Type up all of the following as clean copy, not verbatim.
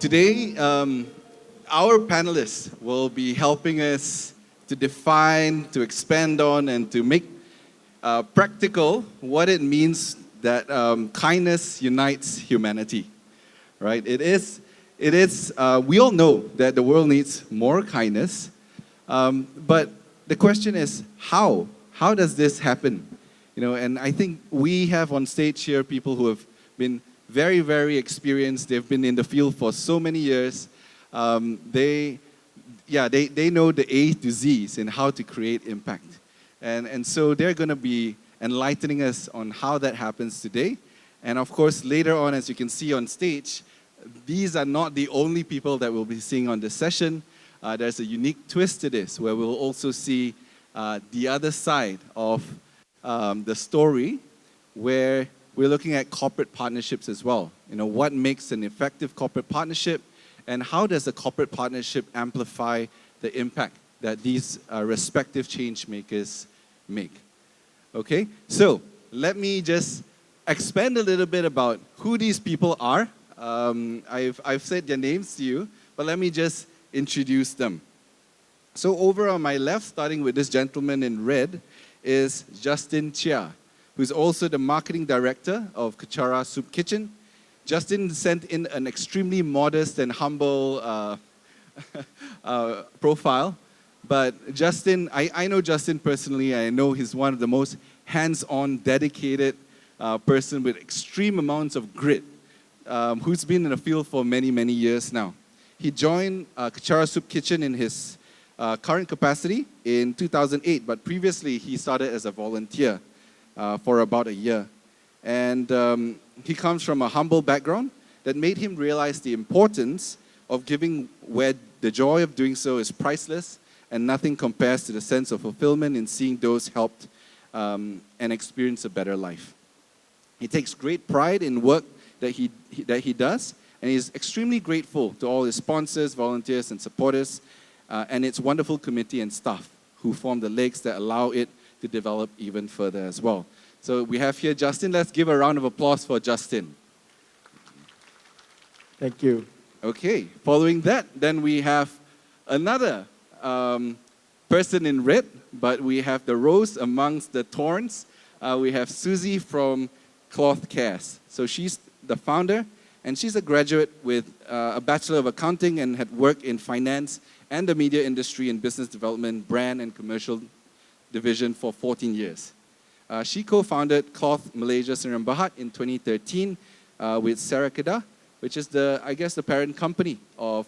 Today, our panelists will be helping us to define, to expand on, and to make practical what it means that kindness unites humanity, right? We all know that the world needs more kindness, but the question is how? How does this happen? And I think we have on stage here people who have been very, very experienced. They've been in the field for so many years. They know the A to Z's in how to create impact. And so they're going to be enlightening us on how that happens today. And of course, later on, as you can see on stage, these are not the only people that we'll be seeing on this session. There's a unique twist to this, where we'll also see the other side of the story, where we're looking at corporate partnerships as well. What makes an effective corporate partnership, and how does a corporate partnership amplify the impact that these respective change makers make? Okay, so let me just expand a little bit about who these people are. I've said their names to you, but let me just introduce them. So over on my left, starting with this gentleman in red, is Justin Chia, who's also the marketing director of Kachara Soup Kitchen. Justin sent in an extremely modest and humble profile. But Justin, I know Justin personally. I know he's one of the most hands-on, dedicated person with extreme amounts of grit, who's been in the field for many, many years now. He joined Kachara Soup Kitchen in his current capacity in 2008, but previously he started as a volunteer for about a year. And he comes from a humble background that made him realize the importance of giving where the joy of doing so is priceless, and nothing compares to the sense of fulfillment in seeing those helped and experience a better life. He takes great pride in work that he does, and he's extremely grateful to all his sponsors, volunteers, and supporters, and its wonderful committee and staff who form the legs that allow it to develop even further as well. So we have here Justin. Let's give a round of applause for Justin. Thank you. Okay, following that, then we have another person in red, but we have the rose amongst the thorns. We have Susie from Cloth Cares. So she's the founder, and she's a graduate with a Bachelor of Accounting and had worked in finance and the media industry in business development, brand, and commercial division for 14 years. She co-founded Cloth Malaysia Sdn Bhd in 2013 with Sarah Kedah, which is the parent company of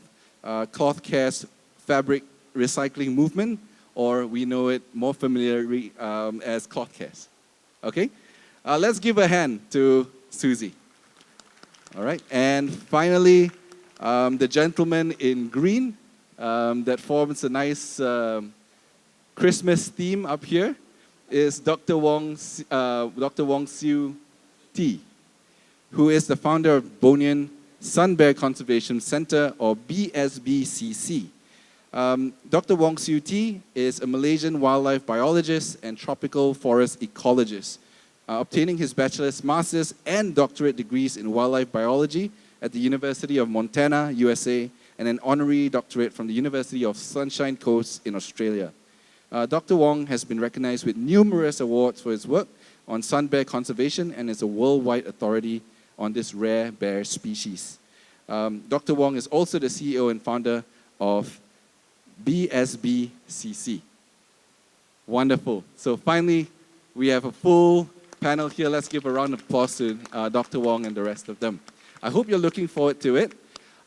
Cloth Care's fabric recycling movement, or we know it more familiarly as Cloth Cares. Okay? Let's give a hand to Susie. All right, and finally, the gentleman in green that forms a nice Christmas theme up here is Dr. Wong Siu T, who is the founder of Bonian Sun Bear Conservation Center, or BSBCC. Dr. Wong Siu T is a Malaysian wildlife biologist and tropical forest ecologist, obtaining his bachelor's, master's, and doctorate degrees in wildlife biology at the University of Montana, USA, and an honorary doctorate from the University of Sunshine Coast in Australia. Dr. Wong has been recognized with numerous awards for his work on sun bear conservation and is a worldwide authority on this rare bear species. Dr. Wong is also the CEO and founder of BSBCC. Wonderful. So finally, we have a full panel here. Let's give a round of applause to Dr. Wong and the rest of them. I hope you're looking forward to it.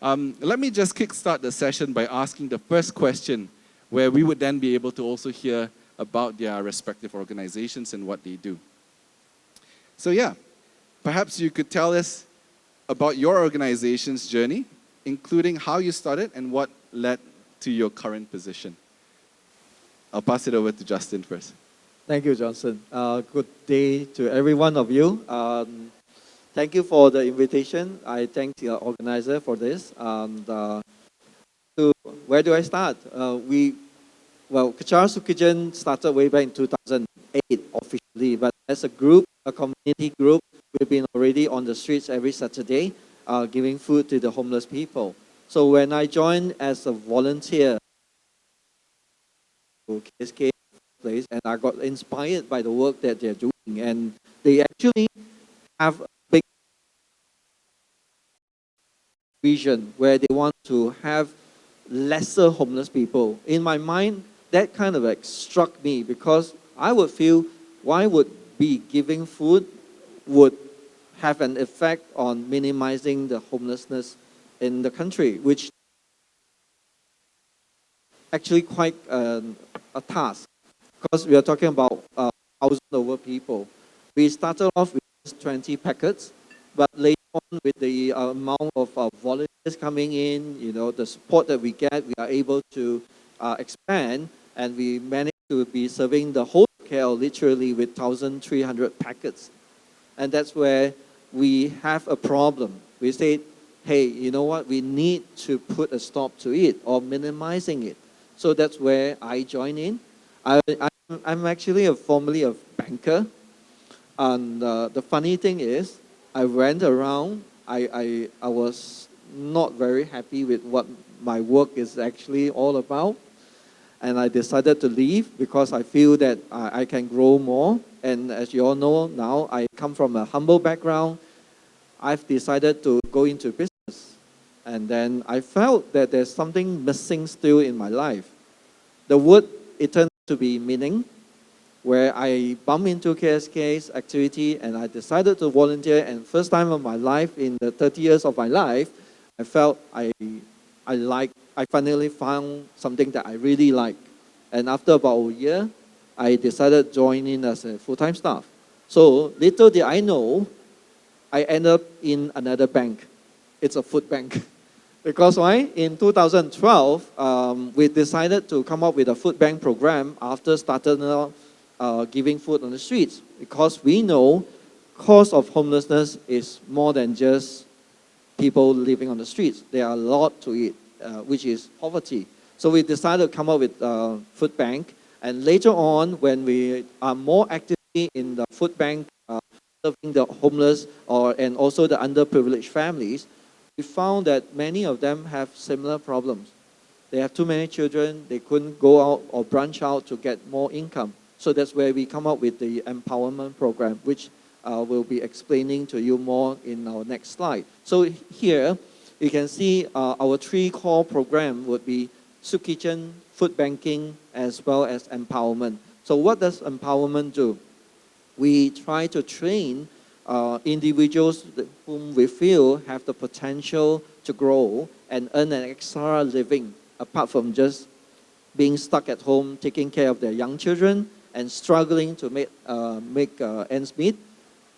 Let me just kickstart the session by asking the first question, where we would then be able to also hear about their respective organizations and what they do. So yeah, perhaps you could tell us about your organization's journey, including how you started and what led to your current position. I'll pass it over to Justin first. Thank you, Johnson. Good day to every one of you. Thank you for the invitation. I thank the organizer for this. Where do I start? Kachara Soup Kitchen started way back in 2008 officially, but as a group, a community group, we've been already on the streets every Saturday giving food to the homeless people. So when I joined as a volunteer to KSK place, and I got inspired by the work that they're doing, and they actually have a big vision where they want to have lesser homeless people. In my mind, that kind of like struck me because I would feel why would be giving food would have an effect on minimizing the homelessness in the country, which actually quite a task because we are talking about thousands over people. We started off with just 20 packets, but later on with the amount of volunteers coming in, you know, the support that we get, we are able to expand, and we managed to be serving the whole KL literally with 1,300 packets. And that's where we have a problem. We say, hey, you know what, we need to put a stop to it or minimizing it. So that's where I join in. I'm actually formerly a banker. And the funny thing is, I went around, I was not very happy with what my work is actually all about. And I decided to leave because I feel that I can grow more. And as you all know now, I come from a humble background. I've decided to go into business. And then I felt that there's something missing still in my life. The word, it turned to be meaning, where I bumped into KSK's activity and I decided to volunteer. And first time of my life, in the 30 years of my life, I felt I finally found something that I really like. And after about a year, I decided to join in as a full-time staff. So little did I know, I ended up in another bank. It's a food bank. Because why? In 2012, we decided to come up with a food bank program after starting giving food on the streets. Because we know cause of homelessness is more than just people living on the streets. There are a lot to it, which is poverty. So we decided to come up with a food bank. And later on, when we are more actively in the food bank, serving the homeless and also the underprivileged families, we found that many of them have similar problems. They have too many children, they couldn't go out or branch out to get more income. So that's where we come up with the empowerment program, which we'll be explaining to you more in our next slide. So here, you can see our three core program would be soup kitchen, food banking, as well as empowerment. So what does empowerment do? We try to train individuals whom we feel have the potential to grow and earn an extra living, apart from just being stuck at home, taking care of their young children and struggling to make ends meet.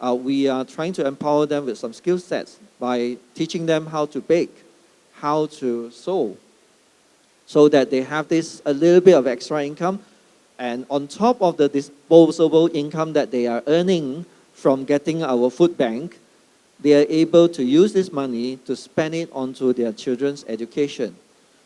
We are trying to empower them with some skill sets by teaching them how to bake, how to sew, so that they have this a little bit of extra income. And on top of the disposable income that they are earning from getting our food bank, they are able to use this money to spend it onto their children's education.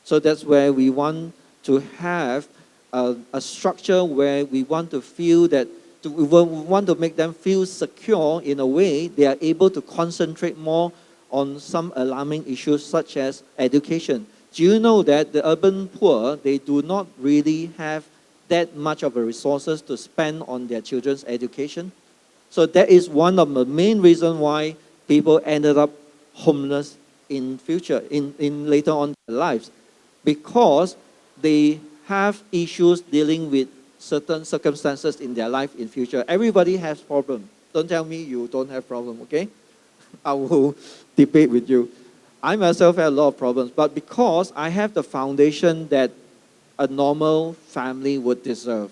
So that's where we want to have a structure where we want to feel that, we want to make them feel secure in a way they are able to concentrate more on some alarming issues such as education. Do you know that the urban poor, they do not really have that much of a resources to spend on their children's education? So that is one of the main reasons why people ended up homeless in future, in later on in their lives, because they have issues dealing with certain circumstances in their life in future. Everybody has problems. Don't tell me you don't have problem, okay? I will debate with you. I myself have a lot of problems, but because I have the foundation that a normal family would deserve.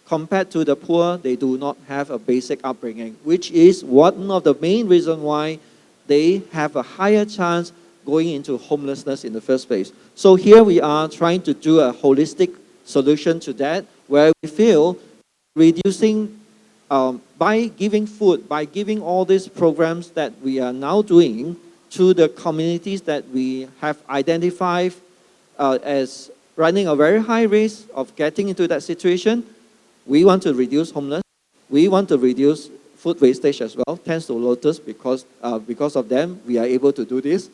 Compared to the poor, they do not have a basic upbringing, which is one of the main reasons why they have a higher chance going into homelessness in the first place. So here we are trying to do a holistic solution to that, where we feel reducing, by giving food, by giving all these programs that we are now doing to the communities that we have identified as running a very high risk of getting into that situation. We want to reduce homelessness. We want to reduce food wastage as well. Thanks to Lotus, because of them, we are able to do this.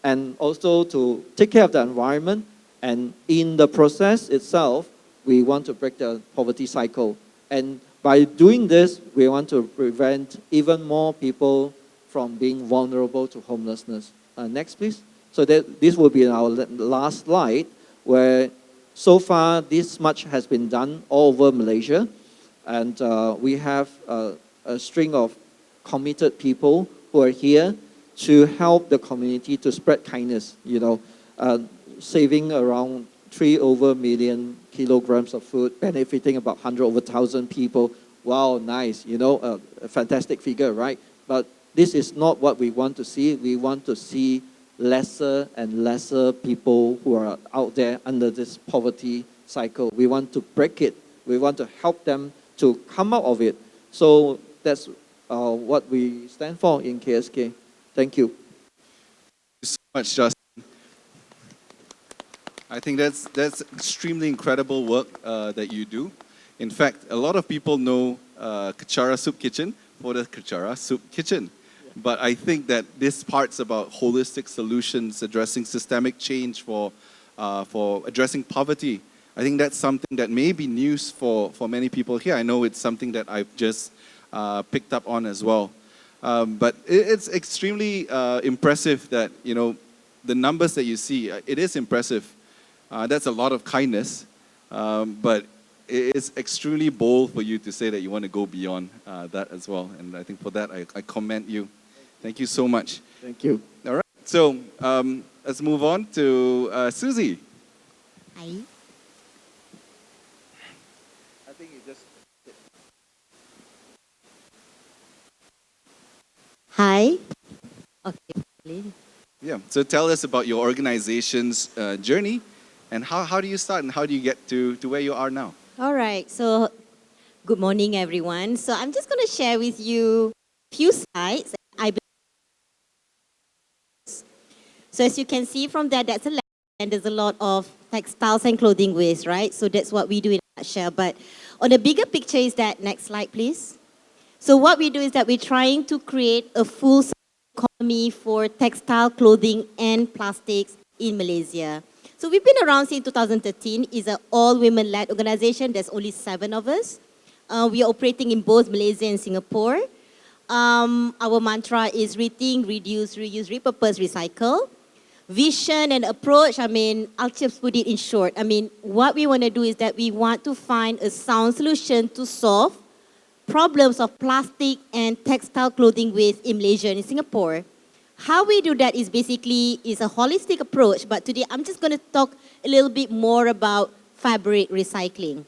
and also to take care of the environment. And in the process itself, we want to break the poverty cycle. And by doing this, we want to prevent even more people from being vulnerable to homelessness. Next, please. So this will be our last slide, where so far this much has been done all over Malaysia. And we have a string of committed people who are here to help the community to spread kindness, saving around 3 over million kilograms of food, benefiting about 100 over 1,000 people. Wow, nice, a fantastic figure, right? But this is not what we want to see. We want to see lesser and lesser people who are out there under this poverty cycle. We want to break it. We want to help them to come out of it. So that's what we stand for in KSK. Thank you. Thank you so much, Justin. I think that's extremely incredible work that you do. In fact, a lot of people know Kechara Soup Kitchen for the Kechara Soup Kitchen. But I think that this part's about holistic solutions, addressing systemic change for addressing poverty. I think that's something that may be news for many people here. I know it's something that I've just picked up on as well. But it's extremely impressive that, the numbers that you see, it is impressive. That's a lot of kindness, but it's extremely bold for you to say that you want to go beyond that as well. And I think for that, I commend you. Thank you so much. Thank you. All right, so let's move on to Susie. Hi. I think you just... Hi. Okay. Yeah, so tell us about your organization's journey and how do you start and how do you get to where you are now? All right. So, good morning, everyone. So, I'm just going to share with you a few slides. So, as you can see from that, that's a land, and there's a lot of textiles and clothing waste, right? So, that's what we do in a nutshell. But on a bigger picture is that, next slide, please. So, what we do is that we're trying to create a full economy for textile, clothing, and plastics in Malaysia. So we've been around since 2013. It's an all-women-led organization. There's only 7 of us. We are operating in both Malaysia and Singapore. Our mantra is rethink, reduce, reuse, repurpose, recycle. Vision and approach, I'll just put it in short. What we want to do is that we want to find a sound solution to solve problems of plastic and textile clothing waste in Malaysia and in Singapore. How we do that is basically a holistic approach, but today I'm just going to talk a little bit more about fabric recycling.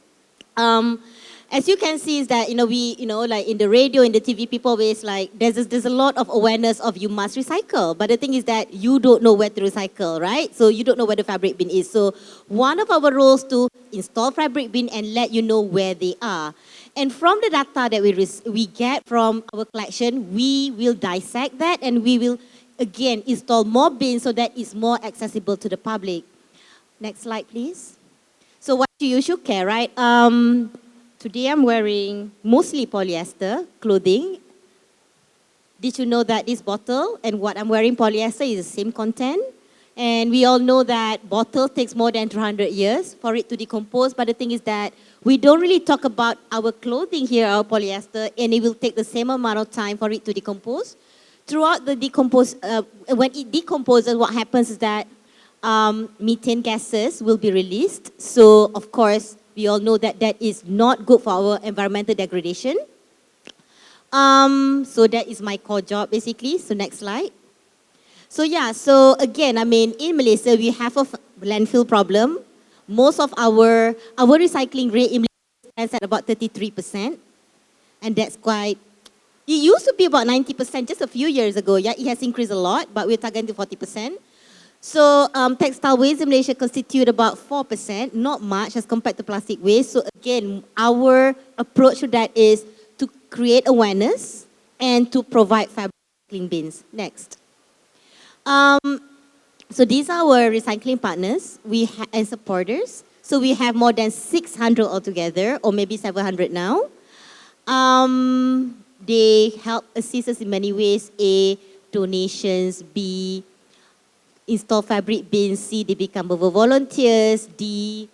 As you can see is that, like in the radio, in the TV, people always like, there's a lot of awareness of you must recycle, but the thing is that you don't know where to recycle, right? So you don't know where the fabric bin is. So one of our roles to install fabric bin and let you know where they are. And from the data that we get from our collection, we will dissect that and we will again install more bins so that it's more accessible to the public. Next slide, please. So what you should care, right? Today I'm wearing mostly polyester clothing. Did you know that this bottle and what I'm wearing polyester is the same content? And we all know that bottle takes more than 200 years for it to decompose. But the thing is that we don't really talk about our clothing here, our polyester, and it will take the same amount of time for it to decompose. Throughout the when it decomposes, what happens is that methane gases will be released. So, of course, we all know that that is not good for our environmental degradation. So that is my core job, basically. So next slide. So yeah, so again, in Malaysia, we have a landfill problem. Most of our recycling rate in Malaysia stands at about 33%. And that's quite... It used to be about 90% just a few years ago. Yeah, it has increased a lot, but we're targeting 40%. So textile waste in Malaysia constitute about 4%, not much as compared to plastic waste. So again, our approach to that is to create awareness and to provide fabric recycling bins. Next. So these are our recycling partners and supporters. So we have more than 600 altogether, or maybe 700 now. They help assist us in many ways. A, donations. B, install fabric bins. C, they become our volunteers. D,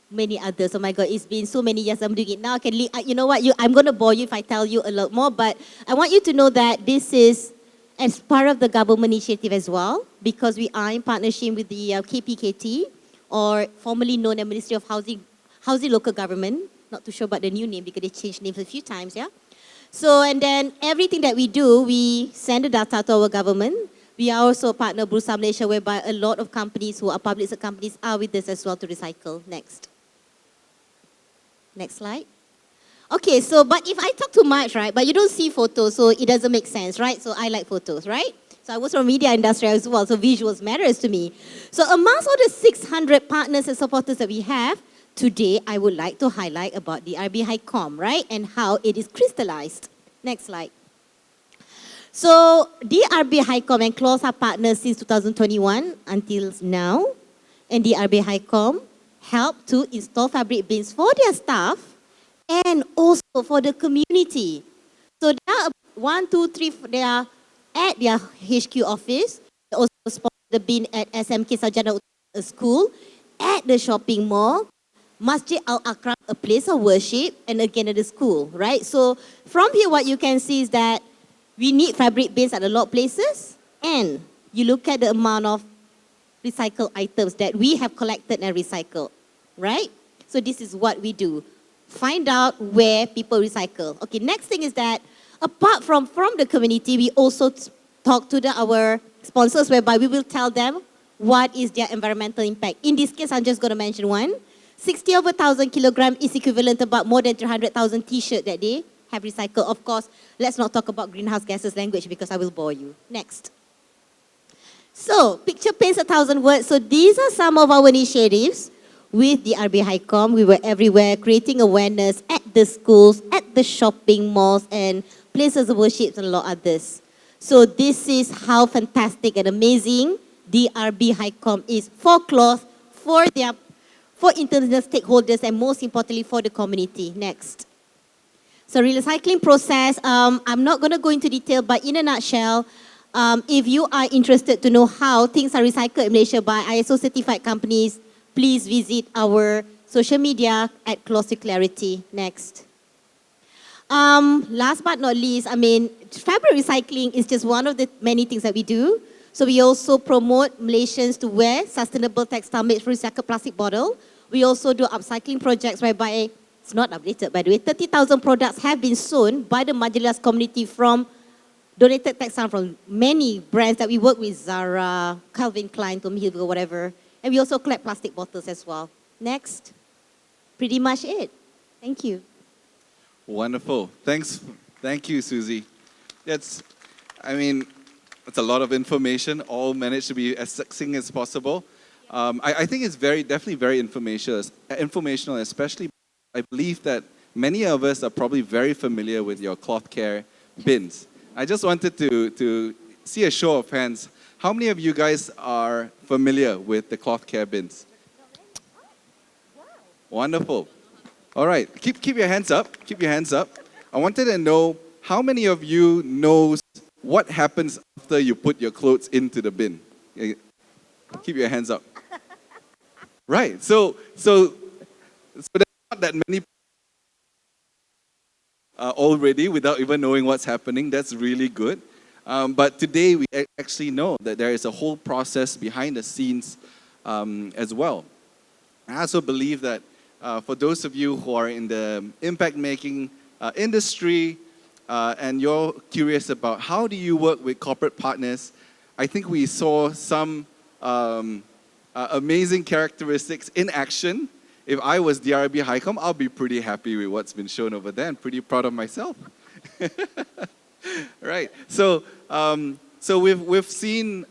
many others. Oh my God, it's been so many years I'm doing it now. I can you know what? I'm going to bore you if I tell you a lot more, but I want you to know that this is as part of the government initiative as well, because we are in partnership with the KPKT, or formerly known as Ministry of Housing Local Government. Not too sure about the new name because they changed names a few times, yeah? So, and then everything that we do, we send the data to our government. We are also a partner of Bursa Malaysia, whereby a lot of companies who are public sector companies are with us as well to recycle. Next. Next slide. Okay, so, but if I talk too much, right, but you don't see photos, so it doesn't make sense, right? So I like photos, right? So I was from media industry as well, so visuals matters to me. So amongst all the 600 partners and supporters that we have, today I would like to highlight about the RB HICOM, right? And how it is crystallized. Next slide. So DRB HICOM and CLAWS are partners since 2021 until now. And DRB HICOM help to install fabric bins for their staff and also for the community. So there are 1, 2, 3, they are at their HQ office. They also spot the bin at SMK Sarjana School, at the shopping mall, Masjid Al-Akram, a place of worship, and again at the school, right? So from here what you can see is that we need fabric bins at a lot of places, and you look at the amount of recycled items that we have collected and recycled, right? So this is what we do. Find out where people recycle. Okay, next thing is that apart from the community, we also talk to our sponsors, whereby we will tell them what is their environmental impact. In this case, I'm just going to mention one. 60 over 1,000 kilograms is equivalent to about more than 300,000 t-shirts that they have recycled. Of course, let's not talk about greenhouse gases language because I will bore you. Next. So, picture paints 1,000 words. So these are some of our initiatives with the RB HICOM. We were everywhere creating awareness at the schools, at the shopping malls, and places of worship, and a lot of others. So this is how fantastic and amazing the RB HICOM is for CLAWS, for international stakeholders, and most importantly for the community. Next. So recycling process, I'm not going to go into detail, but in a nutshell, if you are interested to know how things are recycled in Malaysia by ISO certified companies, please visit our social media at CLAWS with Clarity. Next. Last but not least, fabric recycling is just one of the many things that we do. So we also promote Malaysians to wear sustainable textile made from recycled plastic bottle. We also do upcycling projects whereby, it's not updated by the way, 30,000 products have been sewn by the Majlis community from donated textile from many brands that we work with, Zara, Calvin Klein, Tommy Hilfiger, whatever. And we also collect plastic bottles as well. Next. Pretty much it. Thank you. Wonderful. Thank you, Susie. It's a lot of information, all managed to be as succinct as possible. I think it's definitely very informational, especially I believe that many of us are probably very familiar with your cloth care bins. I just wanted to see a show of hands. How many of you guys are familiar with the cloth care bins? Wonderful. All right, keep your hands up. Keep your hands up. I wanted to know how many of you knows what happens after you put your clothes into the bin. Keep your hands up. Right. So there's not that many already without even knowing what's happening. That's really good. But today we actually know that there is a whole process behind the scenes as well. I also believe that for those of you who are in the impact-making industry and you're curious about how do you work with corporate partners, I think we saw some amazing characteristics in action. If I was DRB HICOM, I'll be pretty happy with what's been shown over there and pretty proud of myself. Right. So we've seen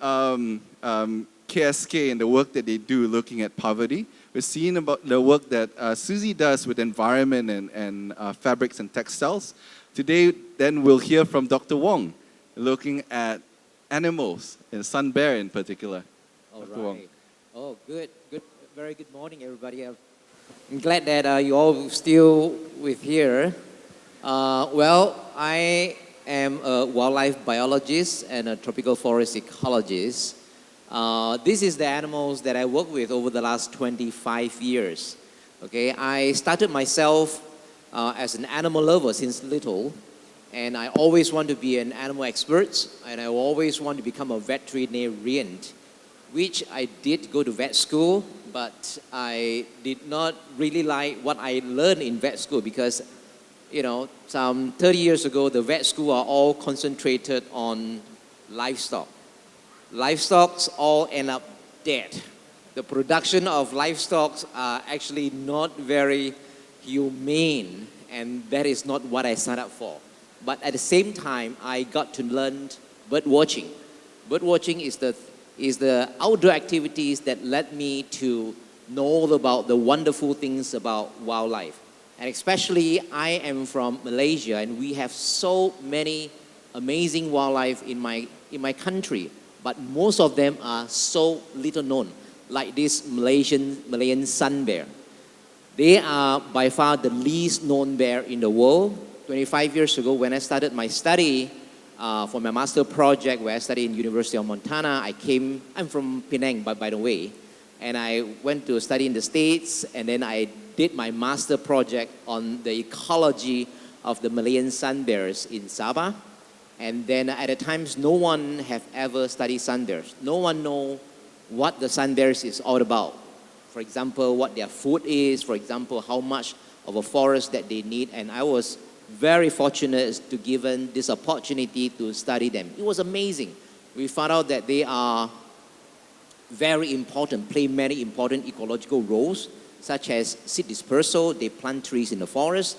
KSK and the work that they do looking at poverty. We've seen about the work that Susie does with environment and fabrics and textiles. Today, then we'll hear from Dr. Wong, looking at animals, and sun bear in particular. All Dr. right. Wong. Oh, good. Very good morning, everybody. I'm glad that you all still with here. Well, I am a wildlife biologist and a tropical forest ecologist. This is the animals that I work with over the last 25 years. Okay, I started myself as an animal lover since little, and I always want to be an animal expert, and I always want to become a veterinarian, which I did go to vet school, but I did not really like what I learned in vet school because, you know, some 30 years ago, the vet school are all concentrated on livestock. Livestock all end up dead. The production of livestock are actually not very humane, and that is not what I signed up for. But at the same time, I got to learn bird watching. Bird watching is the outdoor activities that led me to know about the wonderful things about wildlife. And especially, I am from Malaysia, and we have so many amazing wildlife in my country. But most of them are so little known, like this Malayan sun bear. They are by far the least known bear in the world. 25 years ago, when I started my study for my master project, where I studied in University of Montana, I'm from Penang, by the way, and I went to study in the States, and then I did my master project on the ecology of the Malayan sun bears in Sabah. And then at the times, no one have ever studied sun bears. No one know what the sun bears is all about. For example, what their food is, for example, how much of a forest that they need. And I was very fortunate to given this opportunity to study them. It was amazing. We found out that they are very important, play many important ecological roles, such as seed dispersal. They plant trees in the forest.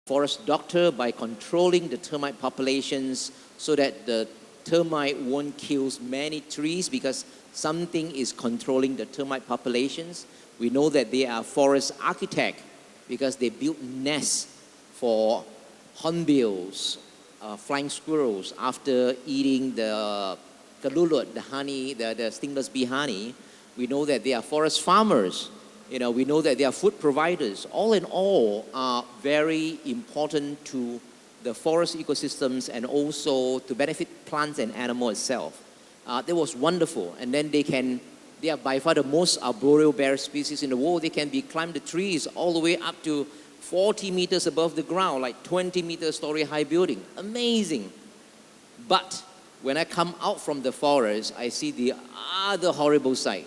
Forest doctor by controlling the termite populations so that the termite won't kill many trees because something is controlling the termite populations. We know that they are forest architect because they build nests for hornbills, flying squirrels after eating the kalulut, the honey, the stingless bee honey. We know that they are forest farmers. You know, we know that they are food providers. All in all, are very important to the forest ecosystems and also to benefit plants and animals itself. That was wonderful. And then they are by far the most arboreal bear species in the world. They can climb the trees all the way up to 40 meters above the ground, like 20-meter story high building. Amazing. But when I come out from the forest, I see the other horrible sight.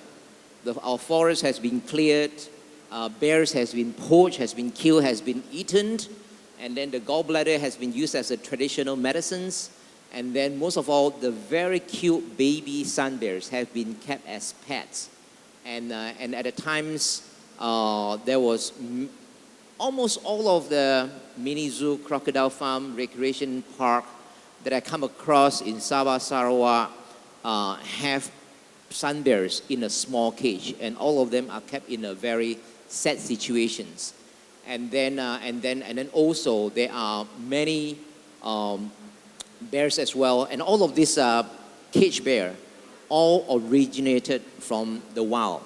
Our forest has been cleared, bears has been poached, has been killed, has been eaten, and then the gallbladder has been used as a traditional medicines, and then most of all, the very cute baby sun bears have been kept as pets. And at the times, there was almost all of the mini zoo, crocodile farm, recreation park that I come across in Sabah, Sarawak have sun bears in a small cage, and all of them are kept in a very sad situations. And then also there are many bears as well, and all of these cage bear all originated from the wild.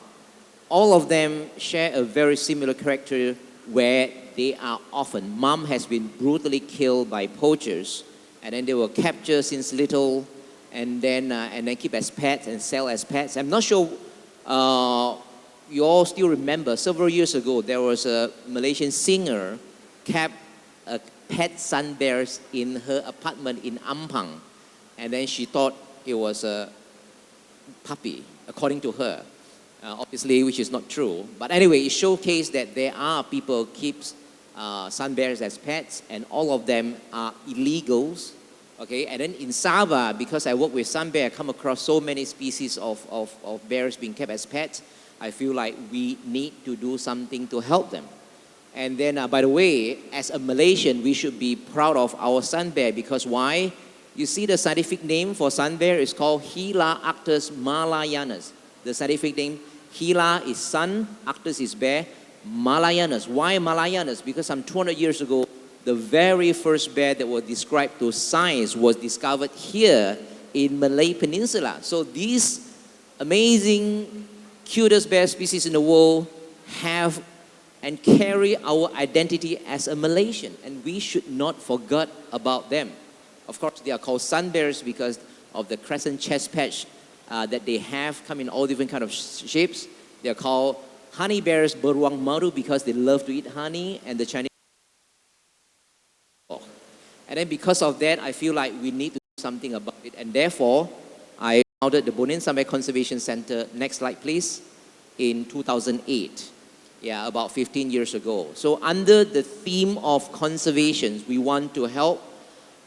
All of them share a very similar character where they are often, mom has been brutally killed by poachers, and then they were captured since little, and then keep as pets and sell as pets. I'm not sure you all still remember, several years ago, there was a Malaysian singer kept a pet sun bears in her apartment in Ampang, and then she thought it was a puppy, according to her. Obviously, which is not true. But anyway, it showcased that there are people who keep sun bears as pets, and all of them are illegals. Okay, and then in Sabah, because I work with sun bear, I come across so many species of bears being kept as pets. I feel like we need to do something to help them. And then, by the way, as a Malaysian, we should be proud of our sun bear because why? You see the scientific name for sun bear is called Hyla arctos malayanus. The scientific name, Hyla is sun, arctos is bear, Malayanus. Why Malayanus? Because some 200 years ago, the very first bear that was described to science was discovered here in Malay Peninsula. So these amazing, cutest bear species in the world have and carry our identity as a Malaysian, and we should not forget about them. Of course, they are called sun bears because of the crescent chest patch that they have come in all different kind of shapes. They're called honey bears beruang madu because they love to eat honey, and the Chinese. And then because of that, I feel like we need to do something about it. And therefore, I founded the Bonin Sambai Conservation Center, next slide please, in 2008. Yeah, about 15 years ago. So under the theme of conservation, we want to help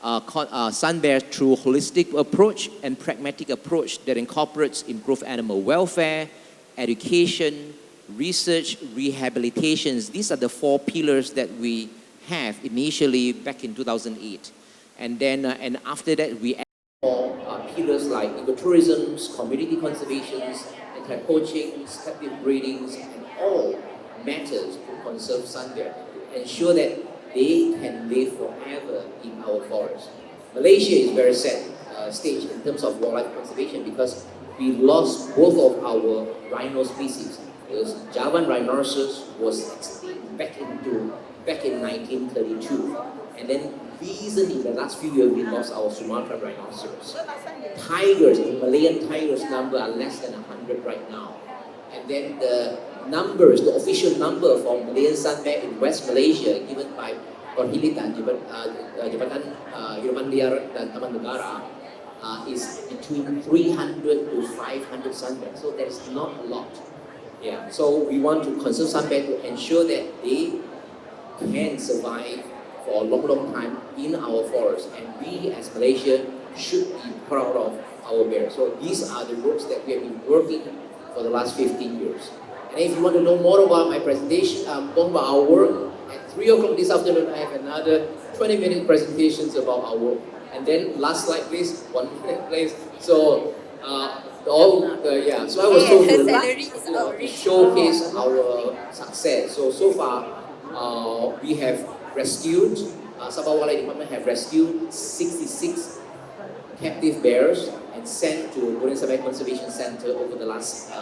sun bears through holistic approach and pragmatic approach that incorporates improved animal welfare, education, research, rehabilitations. These are the 4 pillars that we have initially back in 2008. And then, and after that, we add more pillars like ecotourism, community conservations, anti-poaching, captive breedings, and all matters to conserve sun bear, to ensure that they can live forever in our forests. Malaysia is very sad stage in terms of wildlife conservation because we lost both of our rhino species. The Javan rhinoceros was extinct back in 1932, and then recently, the last few years, we lost our Sumatra rhinoceros. Tigers, the Malayan tigers number are less than 100 right now. And then the numbers, the official number for Malayan sun bear in West Malaysia, given by Perhilitan, Jabatan Hidupan Liar dan Taman Negara, is between 300 to 500 sun bears. So that is not a lot. Yeah. So we want to conserve sun bear to ensure that they can survive for a long, long time in our forests, and we as Malaysia should be proud of our bears. So these are the works that we have been working for the last 15 years. And if you want to know more about my presentation, more about our work, at 3 o'clock this afternoon, I have another 20-minute presentations about our work. And then last slide, please. 1 minute, please. So, so I was told to showcase our success. So far, we have rescued, Sabah Wildlife Department have rescued 66 captive bears and sent to Bonin Sambai Conservation Center over the last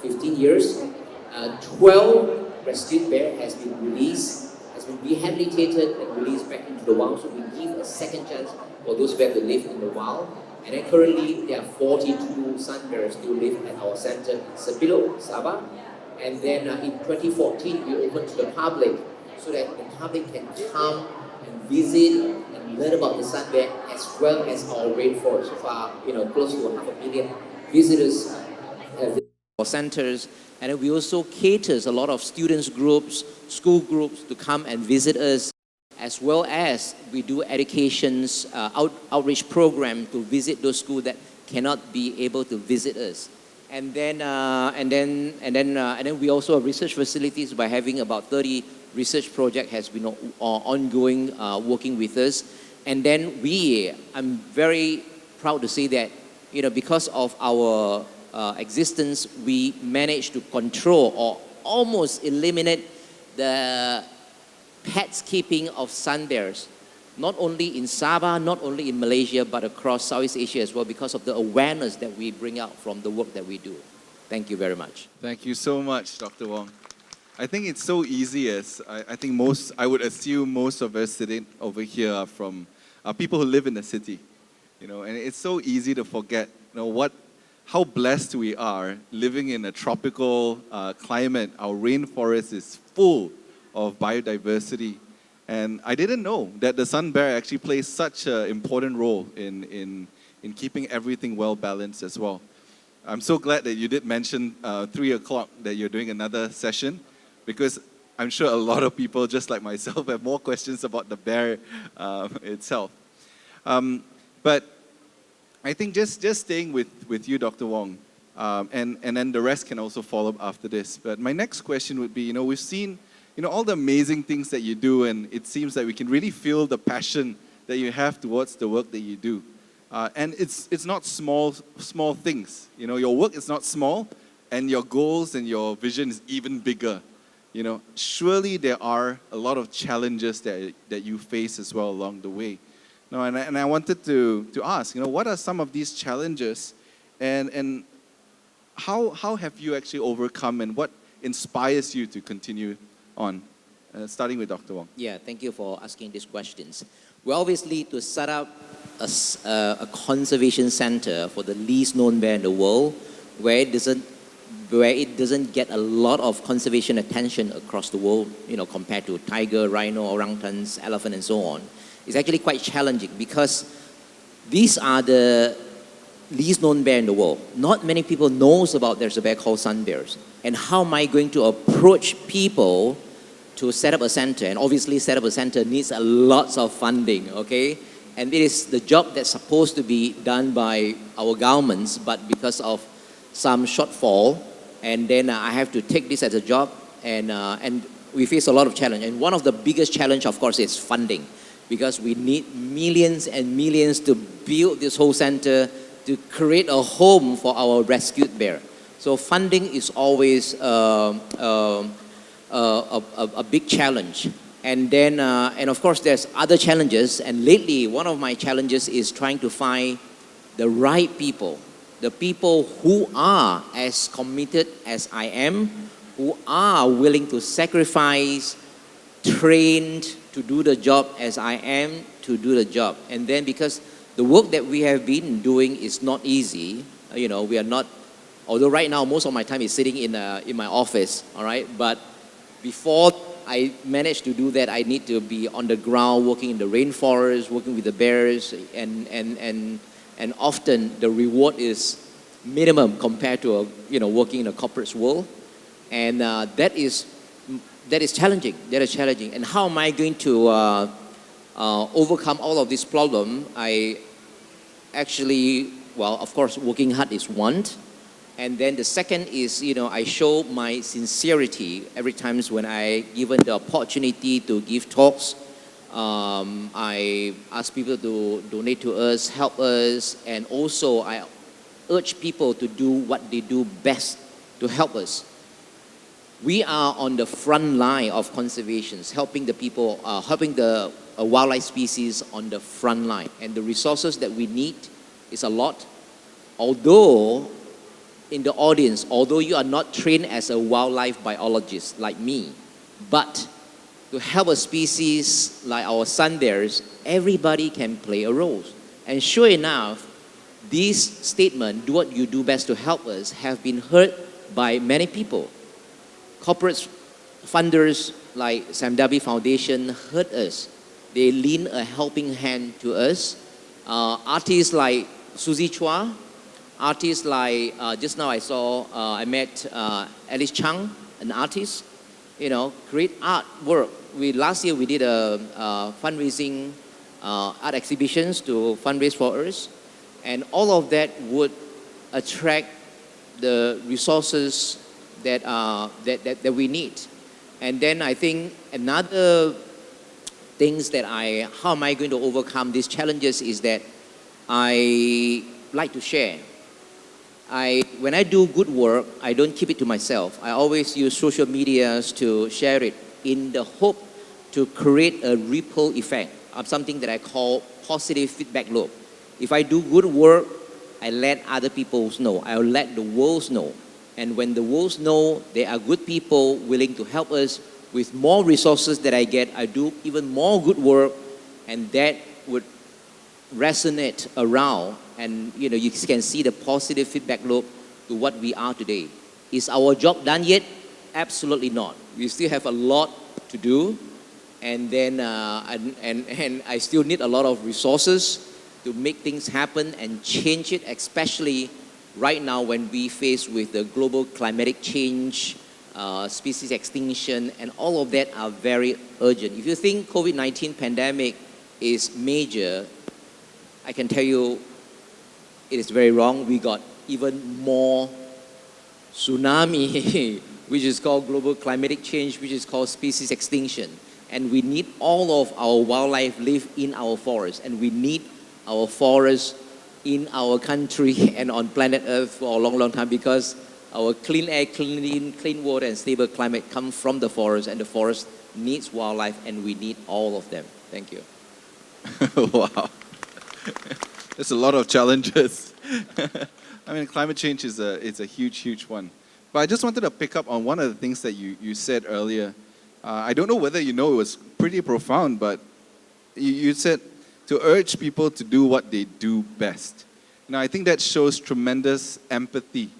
15 years. 12 rescued bear has been released, has been rehabilitated and released back into the wild. So we give a second chance for those bears to live in the wild. And then currently there are 42 sun bears still live at our center in Sepilo, Sabah. And then in 2014 we opened to the public so that the public can come and visit and learn about the sun bear as well as our rainforest. So far, close to 500,000 visitors have visited our centers, and we also caters a lot of students groups, school groups to come and visit us, as well as we do educations, outreach program to visit those schools that cannot be able to visit us. And then we also have research facilities by having about 30 research project has been ongoing, working with us. And then I'm very proud to say that, because of our existence, we managed to control or almost eliminate the pets keeping of sun bears, not only in Sabah, not only in Malaysia, but across Southeast Asia as well, because of the awareness that we bring out from the work that we do. Thank you very much. Thank you so much, Dr. Wong. I think it's so easy as I would assume most of us sitting over here are from people who live in the city, and it's so easy to forget, how blessed we are living in a tropical climate. Our rainforest is full of biodiversity. And I didn't know that the sun bear actually plays such an important role in keeping everything well balanced as well. I'm so glad that you did mention 3 o'clock that you're doing another session, because I'm sure a lot of people, just like myself, have more questions about the bear itself. But I think just staying with you, Dr. Wong, and then the rest can also follow up after this. But my next question would be, we've seen all the amazing things that you do, and it seems that we can really feel the passion that you have towards the work that you do. And it's not small things. Your work is not small, and your goals and your vision is even bigger. Surely there are a lot of challenges that you face as well along the way. And I wanted to ask, what are some of these challenges, and how have you actually overcome, and what inspires you to continue on? Starting with Dr. Wong. Yeah, thank you for asking these questions. we obviously to set up a conservation center for the least known bear in the world, where it doesn't get a lot of conservation attention across the world, compared to tiger, rhino, orangutans, elephant, and so on. It's actually quite challenging because these are the least known bear in the world. Not many people knows about there's a bear called sun bears. And how am I going to approach people to set up a center? And obviously set up a center needs a lots of funding, okay? And it is the job that's supposed to be done by our governments, but because of some shortfall, and then I have to take this as a job, and we face a lot of challenge. And one of the biggest challenge, of course, is funding, because we need millions and millions to build this whole center, to create a home for our rescued bear. So funding is always a big challenge. And then, and of course, there's other challenges. And lately, one of my challenges is trying to find the right people, the people who are as committed as I am, who are willing to sacrifice, trained to do the job as I am to do the job. And then because the work that we have been doing is not easy, we are not, although right now most of my time is sitting in my office, all right? But before I manage to do that, I need to be on the ground, working in the rainforest, working with the bears, and often the reward is minimum compared to working in a corporate world, and that is challenging. That is challenging. And how am I going to overcome all of this problem? I actually, well, of course, working hard is one. And then the second is, I show my sincerity every time when I given the opportunity to give talks. I ask people to donate to us, help us, and also I urge people to do what they do best to help us. We are on the front line of conservation, helping the people, helping the wildlife species on the front line. And the resources that we need is a lot. Although in the audience, although you are not trained as a wildlife biologist like me, but to help a species like our sun bears, everybody can play a role. And sure enough, this statement, do what you do best to help us, have been heard by many people. Corporate funders like Sam Darby Foundation heard us. They lean a helping hand to us. Artists like Suzy Chua, artists like, just now I met Alice Chang, an artist, create artwork. Last year we did a fundraising art exhibitions to fundraise for us. And all of that would attract the resources that we need. And then I think another things that how am I going to overcome these challenges is that I like to share. When I do good work, I don't keep it to myself. I always use social medias to share it in the hope to create a ripple effect of something that I call positive feedback loop. If I do good work, I let other people know. I'll let the world know. And when the world know there are good people willing to help us with more resources that I get, I do even more good work, and that would resonate around. And you can see the positive feedback loop to what we are today. Is our job done yet? Absolutely not. We still have a lot to do, and then and I still need a lot of resources to make things happen and change it, especially right now when we face with the global climatic change, species extinction, and all of that are very urgent. If you think COVID-19 pandemic is major, I can tell you it is very wrong. We got even more tsunami, which is called global climatic change, which is called species extinction. And we need all of our wildlife live in our forests, and we need our forests in our country and on planet Earth for a long, long time, because our clean air, clean water, and stable climate come from the forest, and the forest needs wildlife, and we need all of them. Thank you. Wow. There's a lot of challenges. I mean, climate change is a huge, huge one. But I just wanted to pick up on one of the things that you said earlier. I don't know whether you know, it was pretty profound, but you said to urge people to do what they do best. Now, I think that shows tremendous empathy,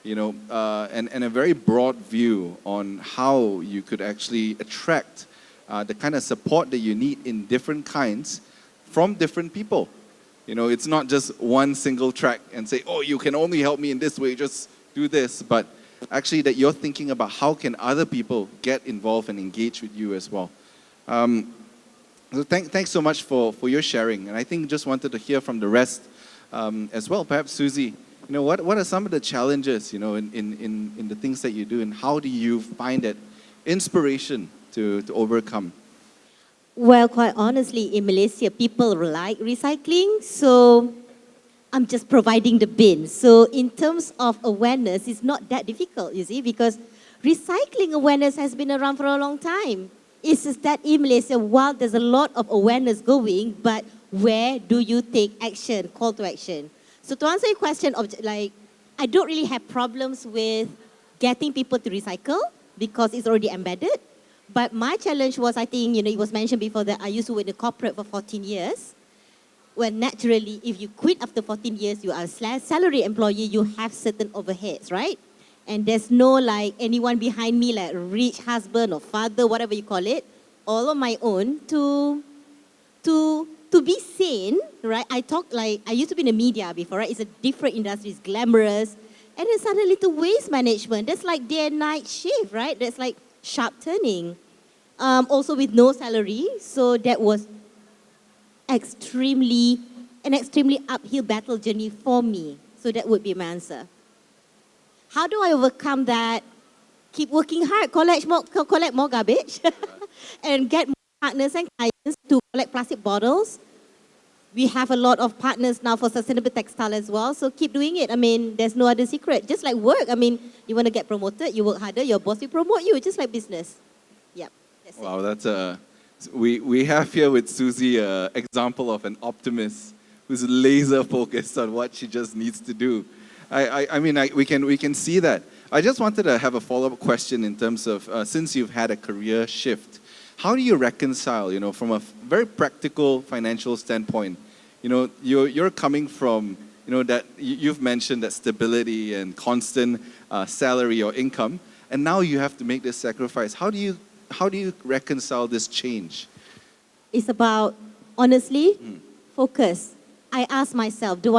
and a very broad view on how you could actually attract the kind of support that you need in different kinds from different people. It's not just one single track and say, oh, you can only help me in this way, just do this. But actually that you're thinking about how can other people get involved and engage with you as well. So thanks so much for your sharing. And I think just wanted to hear from the rest as well. Perhaps Susie, what are some of the challenges, in the things that you do, and how do you find that inspiration to overcome? Well, quite honestly, in Malaysia, people like recycling, so I'm just providing the bin. So in terms of awareness, it's not that difficult, you see, because recycling awareness has been around for a long time. It's just that in Malaysia, while there's a lot of awareness going, but where do you take action, call to action? So to answer your question, I don't really have problems with getting people to recycle because it's already embedded. But my challenge was, I think, it was mentioned before that I used to work in a corporate for 14 years. Well, naturally, if you quit after 14 years, you are a salary employee, you have certain overheads, right? And there's no anyone behind me, like rich husband or father, whatever you call it, all on my own to be sane, right? I used to be in the media before, right? It's a different industry, it's glamorous. And then suddenly to waste management, that's like day and night shift, right? That's like sharp turning. Also with no salary, so that was an extremely uphill battle journey for me. So that would be my answer. How do I overcome that? Keep working hard, collect more garbage, and get more partners and clients to collect plastic bottles. We have a lot of partners now for sustainable textile as well, so keep doing it. I mean, there's no other secret. Just like work, I mean, you want to get promoted, you work harder, your boss will promote you, just like business. Yep. Wow, that's we have here with Susie an example of an optimist who's laser focused on what she just needs to do. We can see that. I just wanted to have a follow-up question in terms of since you've had a career shift, how do you reconcile, from a very practical financial standpoint, you're coming from, that you've mentioned that stability and constant salary or income, and now you have to make this sacrifice. How do you reconcile this change? It's about, honestly, focus. I ask myself, do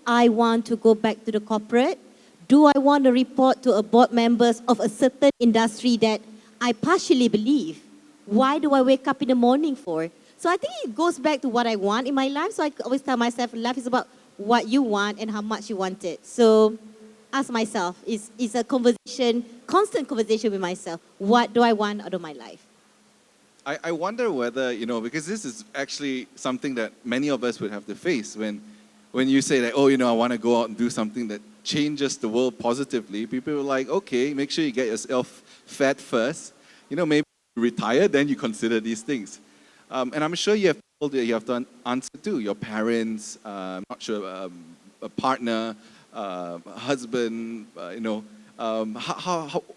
I want to go back to the corporate? Do I want to report to a board members of a certain industry that I partially believe? Why do I wake up in the morning for? So I think it goes back to what I want in my life. So I always tell myself, life is about what you want and how much you want it. So ask myself, it's a conversation, constant conversation with myself. What do I want out of my life? I wonder whether, because this is actually something that many of us would have to face when you say that, I want to go out and do something that changes the world positively. People are like, okay, make sure you get yourself fed first. Maybe retire, then you consider these things. And I'm sure you have people that you have to answer to, your parents, I'm not sure, a partner, a husband,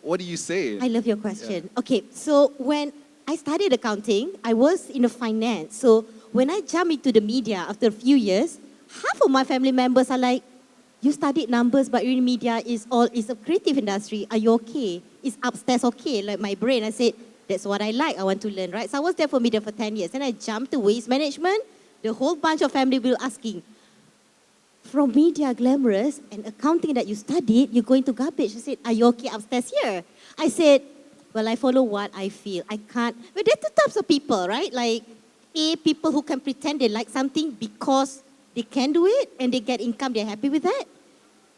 what do you say? I love your question. Yeah. Okay, so when I studied accounting, I was in finance. So when I jumped into the media after a few years, half of my family members are like, you studied numbers, but you're in media, it's a creative industry. Are you okay? Is upstairs okay? Like my brain, I said, that's what I like, I want to learn, right? So I was there for media for 10 years. And I jumped to waste management. The whole bunch of family will asking, from media glamorous and accounting that you studied, you're going to garbage. I said, are you okay upstairs here? I said, well, I follow what I feel. I can't. But there are two types of people, right? Like, people who can pretend they like something because they can do it and they get income, they're happy with that.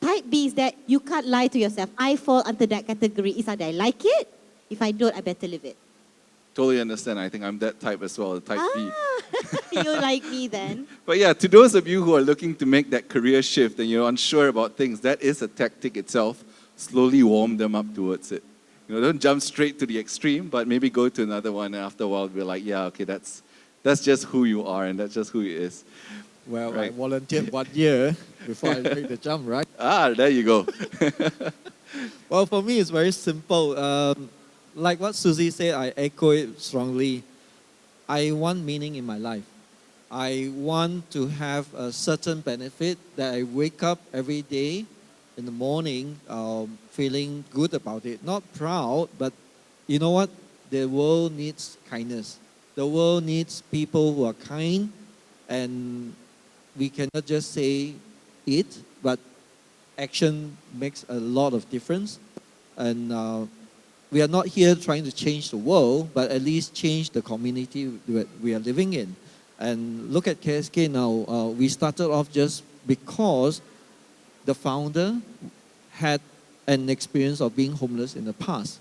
Type B is that you can't lie to yourself. I fall under that category. It's either I like it, if I don't, I better live it. Totally understand. I think I'm that type as well, type B. You like me then. But yeah, to those of you who are looking to make that career shift and you're unsure about things, that is a tactic itself. Slowly warm them up towards it. Don't jump straight to the extreme, but maybe go to another one, and after a while we're like, yeah, okay, that's just who you are, and that's just who he is. Well, right. I volunteered 1 year before I made the jump, right? There you go. Well, for me, it's very simple. Like what Susie said, I echo it strongly. I want meaning in my life. I want to have a certain benefit that I wake up every day in the morning feeling good about it. Not proud, but you know what? The world needs kindness. The world needs people who are kind, and we cannot just say it, but action makes a lot of difference. And we are not here trying to change the world, but at least change the community that we are living in. And look at KSK now. We started off just because the founder had an experience of being homeless in the past.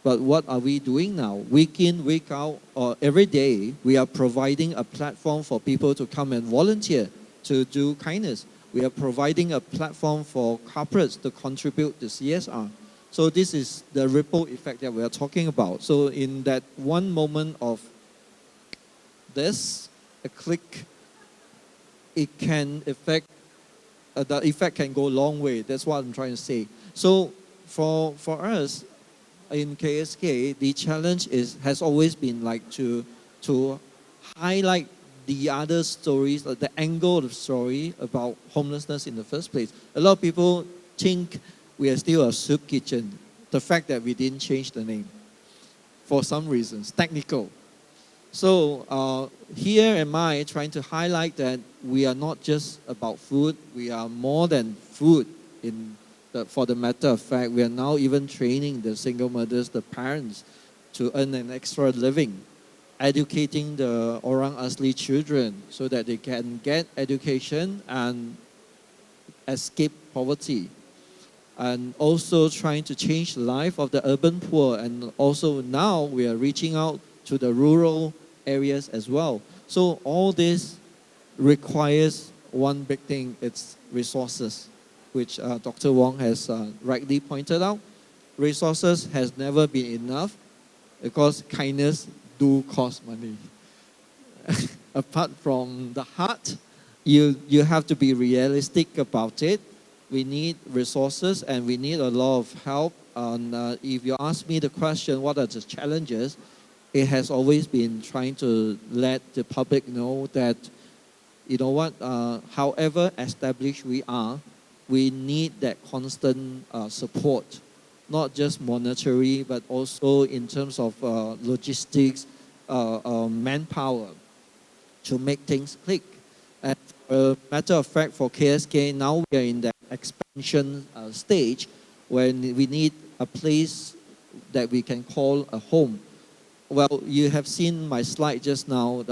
But what are we doing now? Week in, week out, or every day, we are providing a platform for people to come and volunteer to do kindness. We are providing a platform for corporates to contribute to CSR. So this is the ripple effect that we are talking about. So in that one moment of this, a click, it can affect, the effect can go a long way. That's what I'm trying to say. So for us in KSK, the challenge has always been like to highlight the other stories, the angle of the story about homelessness in the first place. A lot of people think we are still a soup kitchen. The fact that we didn't change the name for some reasons, technical. So here am I trying to highlight that we are not just about food, we are more than food. For the matter of fact, we are now even training the single mothers, the parents, to earn an extra living, educating the orang asli children so that they can get education and escape poverty. And also trying to change the life of the urban poor. And also now we are reaching out to the rural areas as well. So all this requires one big thing, it's resources, which Dr. Wong has rightly pointed out. Resources has never been enough because kindness do cost money. Apart from the heart, you have to be realistic about it. We need resources and we need a lot of help. And if you ask me the question, what are the challenges? It has always been trying to let the public know that, you know what, however established we are, we need that constant support, not just monetary, but also in terms of logistics, manpower to make things click. And matter of fact, for KSK, now we are in that expansion stage when we need a place that we can call a home. Well, you have seen my slide just now,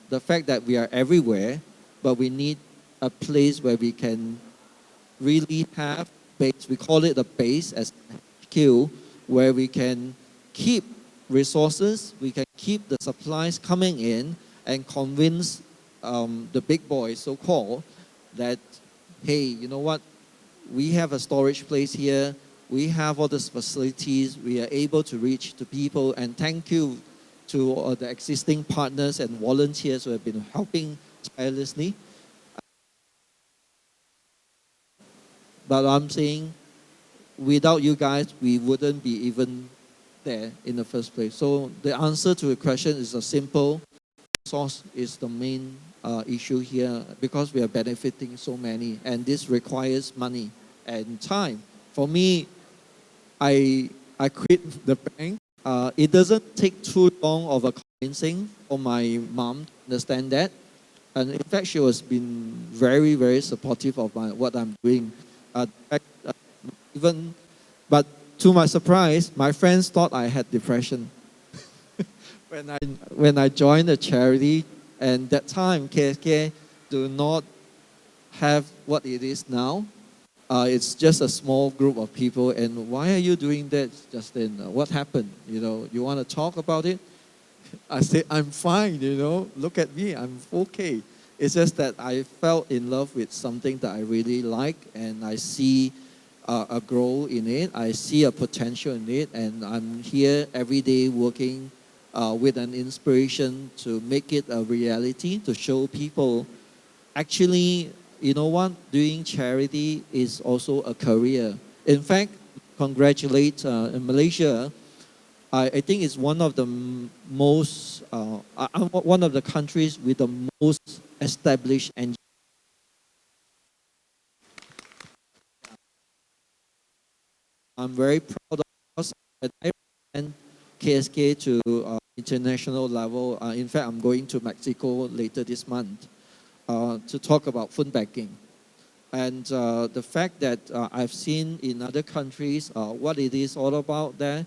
the fact that we are everywhere, but we need a place where we can really have base. We call it a base as HQ, where we can keep resources, we can keep the supplies coming in and convince the big boys, so-called, that, hey, you know what, we have a storage place here, we have all these facilities, we are able to reach the people, and thank you to the existing partners and volunteers who have been helping tirelessly. But I'm saying, without you guys, we wouldn't be even there in the first place. So the answer to the question is a simple: source is the main issue here because we are benefiting so many, and this requires money and time. For me, I quit the bank. It doesn't take too long of a convincing for my mom to understand that. And in fact, she has been very, very supportive of what I'm doing. But to my surprise, my friends thought I had depression. When I joined the charity, and that time KSK do not have what it is now. It's just a small group of people. And why are you doing that, Justin? What happened? You know, you want to talk about it? I said, I'm fine, you know, look at me, I'm okay. It's just that I fell in love with something that I really like, and I see a growth in it, I see a potential in it, and I'm here every day working with an inspiration to make it a reality, to show people, actually, you know what, doing charity is also a career. In fact, congratulate in Malaysia, I think it's one of the most, one of the countries with the most established and I'm very proud of us that I represent KSK to international level. In fact, I'm going to Mexico later this month to talk about food banking. And the fact that I've seen in other countries what it is all about there,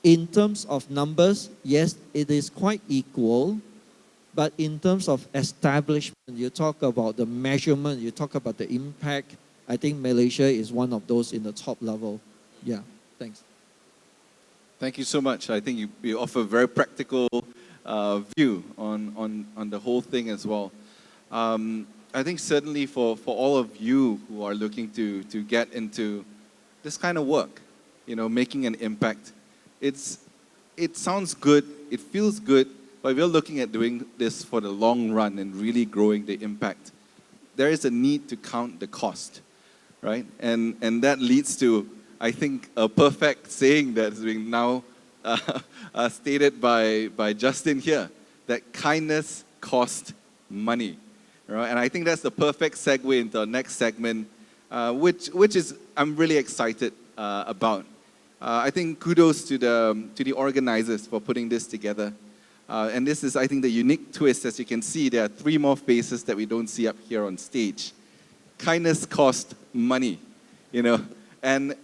in terms of numbers, yes, it is quite equal. But in terms of establishment, you talk about the measurement, you talk about the impact, I think Malaysia is one of those in the top level. Yeah, thanks. Thank you so much. I think you offer a very practical view on the whole thing as well. I think certainly for all of you who are looking to get into this kind of work, you know, making an impact, it sounds good, it feels good, but we're looking at doing this for the long run and really growing the impact. There is a need to count the cost, right? And that leads to, I think, a perfect saying that's being now stated by Justin here, that kindness costs money. Right? And I think that's the perfect segue into our next segment, which is I'm really excited about. I think kudos to the organizers for putting this together. And this is, I think, the unique twist. As you can see, there are 3 more faces that we don't see up here on stage. Kindness costs money, you know. And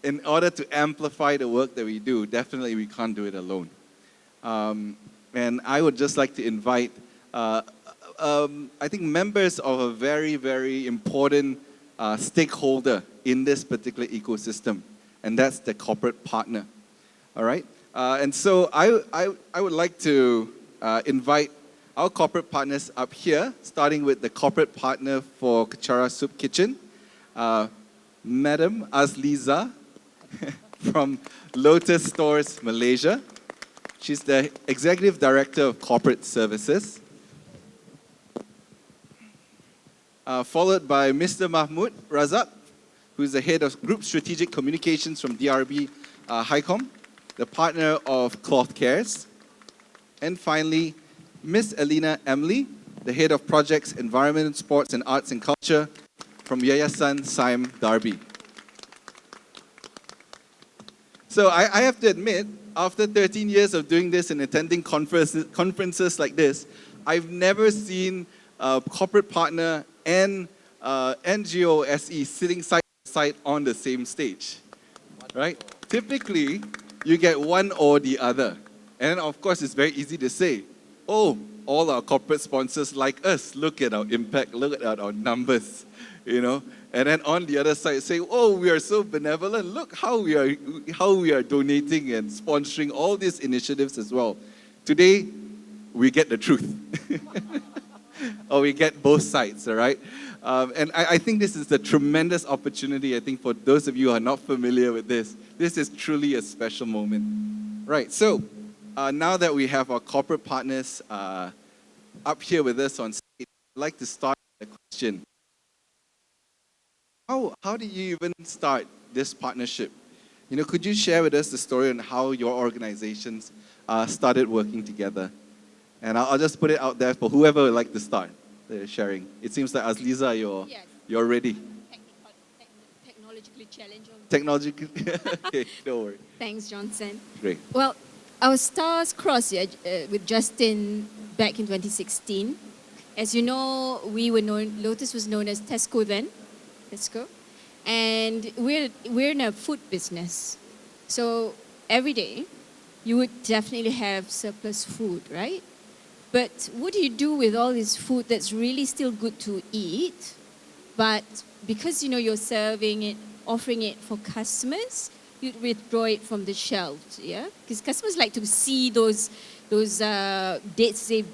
in order to amplify the work that we do, definitely we can't do it alone. And I would just like to invite I think members of a very, very important stakeholder in this particular ecosystem, and that's the corporate partner. All right? And so I would like to invite our corporate partners up here, starting with the corporate partner for Kechara Soup Kitchen, Madam Azliza from Lotus Stores, Malaysia. She's the Executive Director of Corporate Services. Followed by Mr. Mahmoud Razak, who is the Head of Group Strategic Communications from DRB HICOM, the partner of Cloth Cares. And finally, Ms. Alina Emily, the Head of Projects, Environment, Sports and Arts and Culture from Yayasan Saim Darby. So I have to admit, after 13 years of doing this and attending conferences like this, I've never seen a corporate partner and NGO SE sitting side by side on the same stage, right? Typically, you get one or the other. And of course, it's very easy to say, oh, all our corporate sponsors like us, look at our impact, look at our numbers, you know? And then on the other side, say, oh, we are so benevolent, look how we are donating and sponsoring all these initiatives as well. Today, we get the truth. Or we get both sides, all right? And I think this is a tremendous opportunity, I think, for those of you who are not familiar with this. This is truly a special moment. Right, so now that we have our corporate partners up here with us on stage, I'd like to start with a question. How did you even start this partnership? You know, could you share with us the story on how your organizations started working together? And I'll just put it out there for whoever would like to start sharing. It seems like Azliza, you're ready. Technologically challenged. Technologically? Okay, don't worry. Thanks, Johnson. Great. Well, our stars crossed with Justin back in 2016. As you know, Lotus was known as Tesco then. Tesco. And we're in a food business. So every day, you would definitely have surplus food, right? But what do you do with all this food that's really still good to eat, but because you're serving it, offering it for customers, you'd withdraw it from the shelves, yeah? Because customers like to see those dates they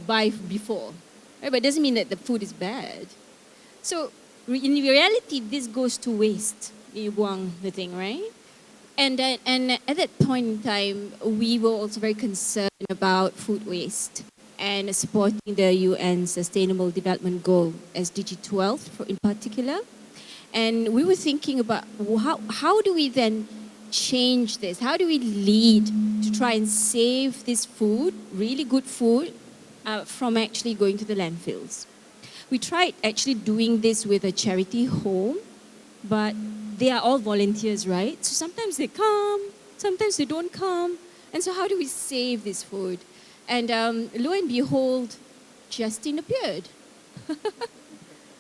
buy before, right? But it doesn't mean that the food is bad. So in reality, this goes to waste. You buang the thing, right? And at that point in time, we were also very concerned about food waste and supporting the UN Sustainable Development Goal, SDG 12 in particular. And we were thinking about how do we then change this? How do we lead to try and save this food, really good food, from actually going to the landfills? We tried actually doing this with a charity home, but they are all volunteers, right? So sometimes they come, sometimes they don't come. And so how do we save this food? And lo and behold, Justin appeared.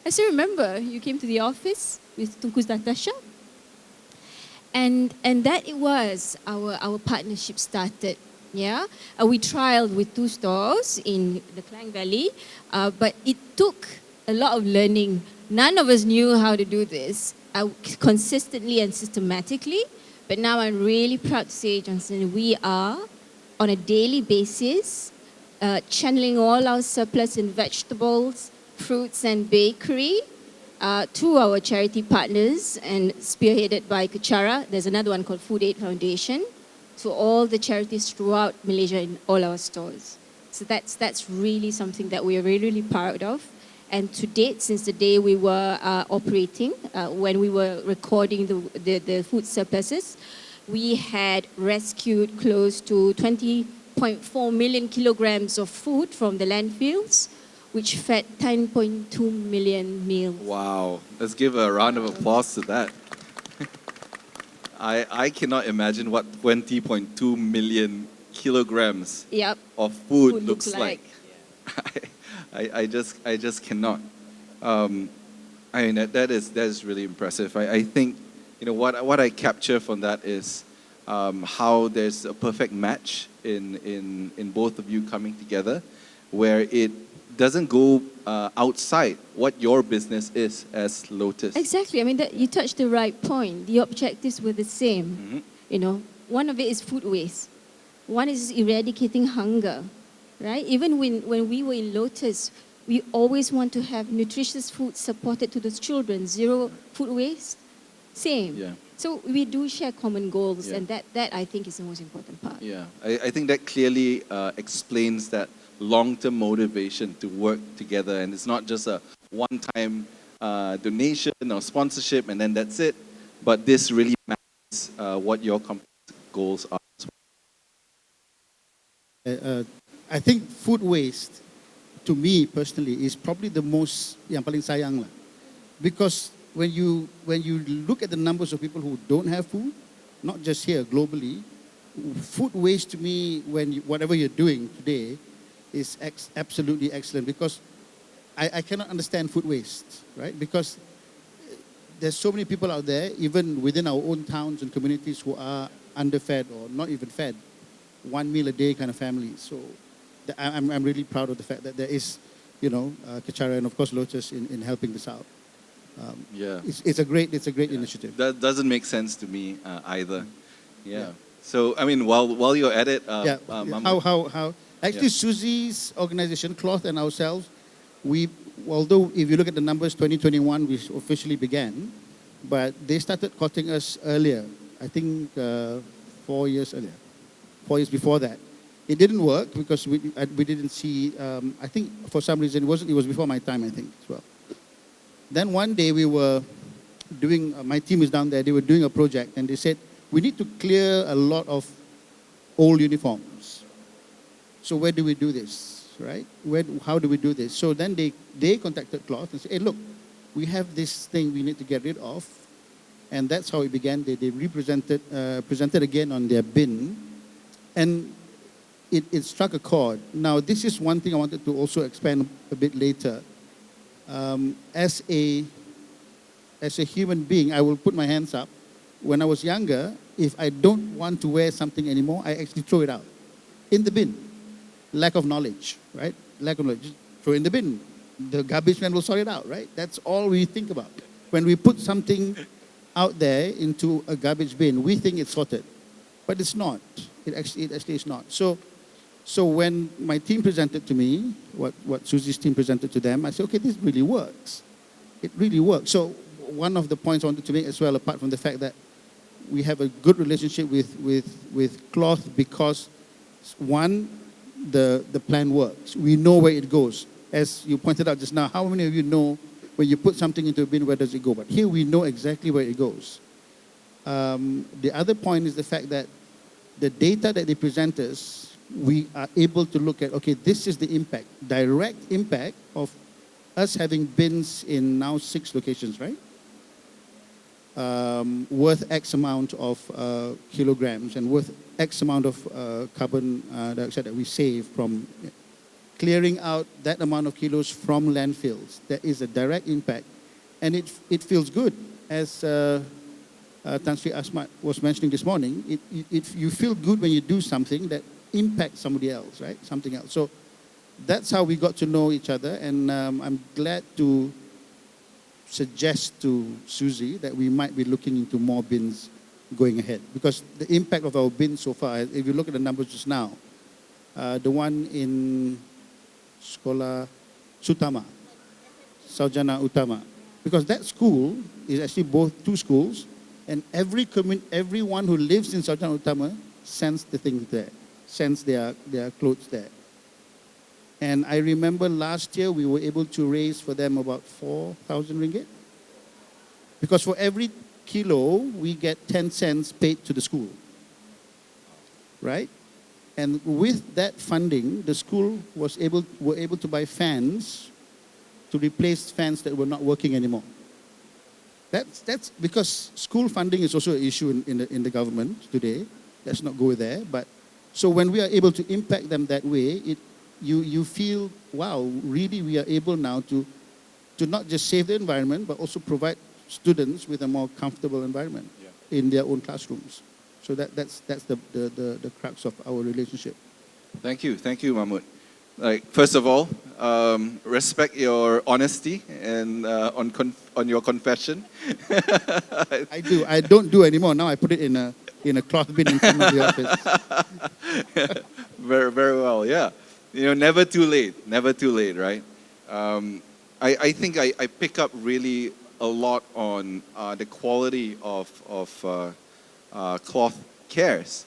I still remember you came to the office with Tunku's Natasha. And that it was our partnership started. Yeah, we trialed with 2 stores in the Klang Valley, but it took a lot of learning. None of us knew how to do this consistently and systematically, but now I'm really proud to say, Johnson, we are on a daily basis channeling all our surplus in vegetables, fruits and bakery to our charity partners and spearheaded by Kechara. There's another one called Food Aid Foundation, to all the charities throughout Malaysia in all our stores. So that's really something that we are really, really proud of. And to date, since the day we were operating, when we were recording the food surpluses, we had rescued close to 20.4 million kilograms of food from the landfills, which fed 10.2 million meals. Wow. Let's give a round of applause to that. I cannot imagine what 20.2 million kilograms Yep. of food looks like. I just cannot. I mean, that is really impressive. I think, you know, what I capture from that is how there's a perfect match in both of you coming together, where it doesn't go outside what your business is as Lotus. Exactly. I mean, you touched the right point. The objectives were the same. Mm-hmm. You know, one of it is food waste. One is eradicating hunger, right? Even when we were in Lotus, we always want to have nutritious food supported to those children. 0 food waste, same. Yeah. So we do share common goals, Yeah. and that I think is the most important part. Yeah, I think that clearly explains that long-term motivation to work together, and it's not just a one-time donation or sponsorship and then that's it, but this really matters what your company's goals are. I think food waste, to me personally, is probably the most yang paling sayang lah, because when you look at the numbers of people who don't have food, not just here, globally, food waste to me, whatever you're doing today, is absolutely excellent, because I cannot understand food waste, right? Because there's so many people out there, even within our own towns and communities, who are underfed or not even fed, 1 meal a day kind of families. So I'm really proud of the fact that there is, you know, Kechara and of course Lotus in helping this out. Yeah, it's a great initiative. that doesn't make sense to me either. Yeah. So I mean, while you're at it, How actually Susie's organization, Cloth, and ourselves, although if you look at the numbers, 2021 we officially began, but they started courting us earlier. I think 4 years earlier, 4 years before that. It didn't work because we didn't see. I think for some reason it was before my time, I think, as well. Then one day we were doing. My team is down there. They were doing a project, and they said we need to clear a lot of old uniforms. So where do we do this, right? How do we do this? So then they contacted Cloth and said, hey, look, we have this thing we need to get rid of. And that's how it began. They presented again on their bin. And it struck a chord. Now, this is one thing I wanted to also expand a bit later. As a human being, I will put my hands up. When I was younger, if I don't want to wear something anymore, I actually throw it out in the bin. Lack of knowledge, right? Lack of knowledge. Just throw it in the bin. The garbage man will sort it out, right? That's all we think about. When we put something out there into a garbage bin, we think it's sorted. But it's not. It actually is not. So when my team presented to me, what Susie's team presented to them, I said, okay, this really works. It really works. So one of the points I wanted to make as well, apart from the fact that we have a good relationship with Cloth, because one, the plan works. We know where it goes. As you pointed out just now, how many of you know when you put something into a bin, where does it go? But here we know exactly where it goes. The other point is the fact that the data that they present us, we are able to look at, okay, this is the impact, direct impact of us having bins in now 6 locations, right? Worth X amount of kilograms and worth X amount of carbon dioxide that we save from clearing out that amount of kilos from landfills. That is a direct impact. And it feels good. As Tan Sri Asmat was mentioning this morning, you feel good when you do something that impacts somebody else, right? Something else. So that's how we got to know each other. And I'm glad to suggest to Susie that we might be looking into more bins going ahead. Because the impact of our bins so far, if you look at the numbers just now, the one in Sekolah Sutama, Saujana Utama, because that school is actually both 2 schools, and everyone who lives in Saujana Utama sends the things there, sends their clothes there. And I remember last year we were able to raise for them about 4,000 ringgit. Because for every kilo, we get 10 cents paid to the school. Right? And with that funding, the school were able to buy fans to replace fans that were not working anymore. That's because school funding is also an issue in the government today. Let's not go there. But so when we are able to impact them that way, you feel, wow, really we are able now to not just save the environment, but also provide students with a more comfortable environment in their own classrooms. So that's the crux of our relationship. Thank you, Mahmood. Like, first of all, respect your honesty and on your confession. I do. I don't do anymore. Now I put it in a cloth bin in front of the office. Very well, yeah. You know, never too late, right? I think I pick up really a lot on the quality of cloth cares.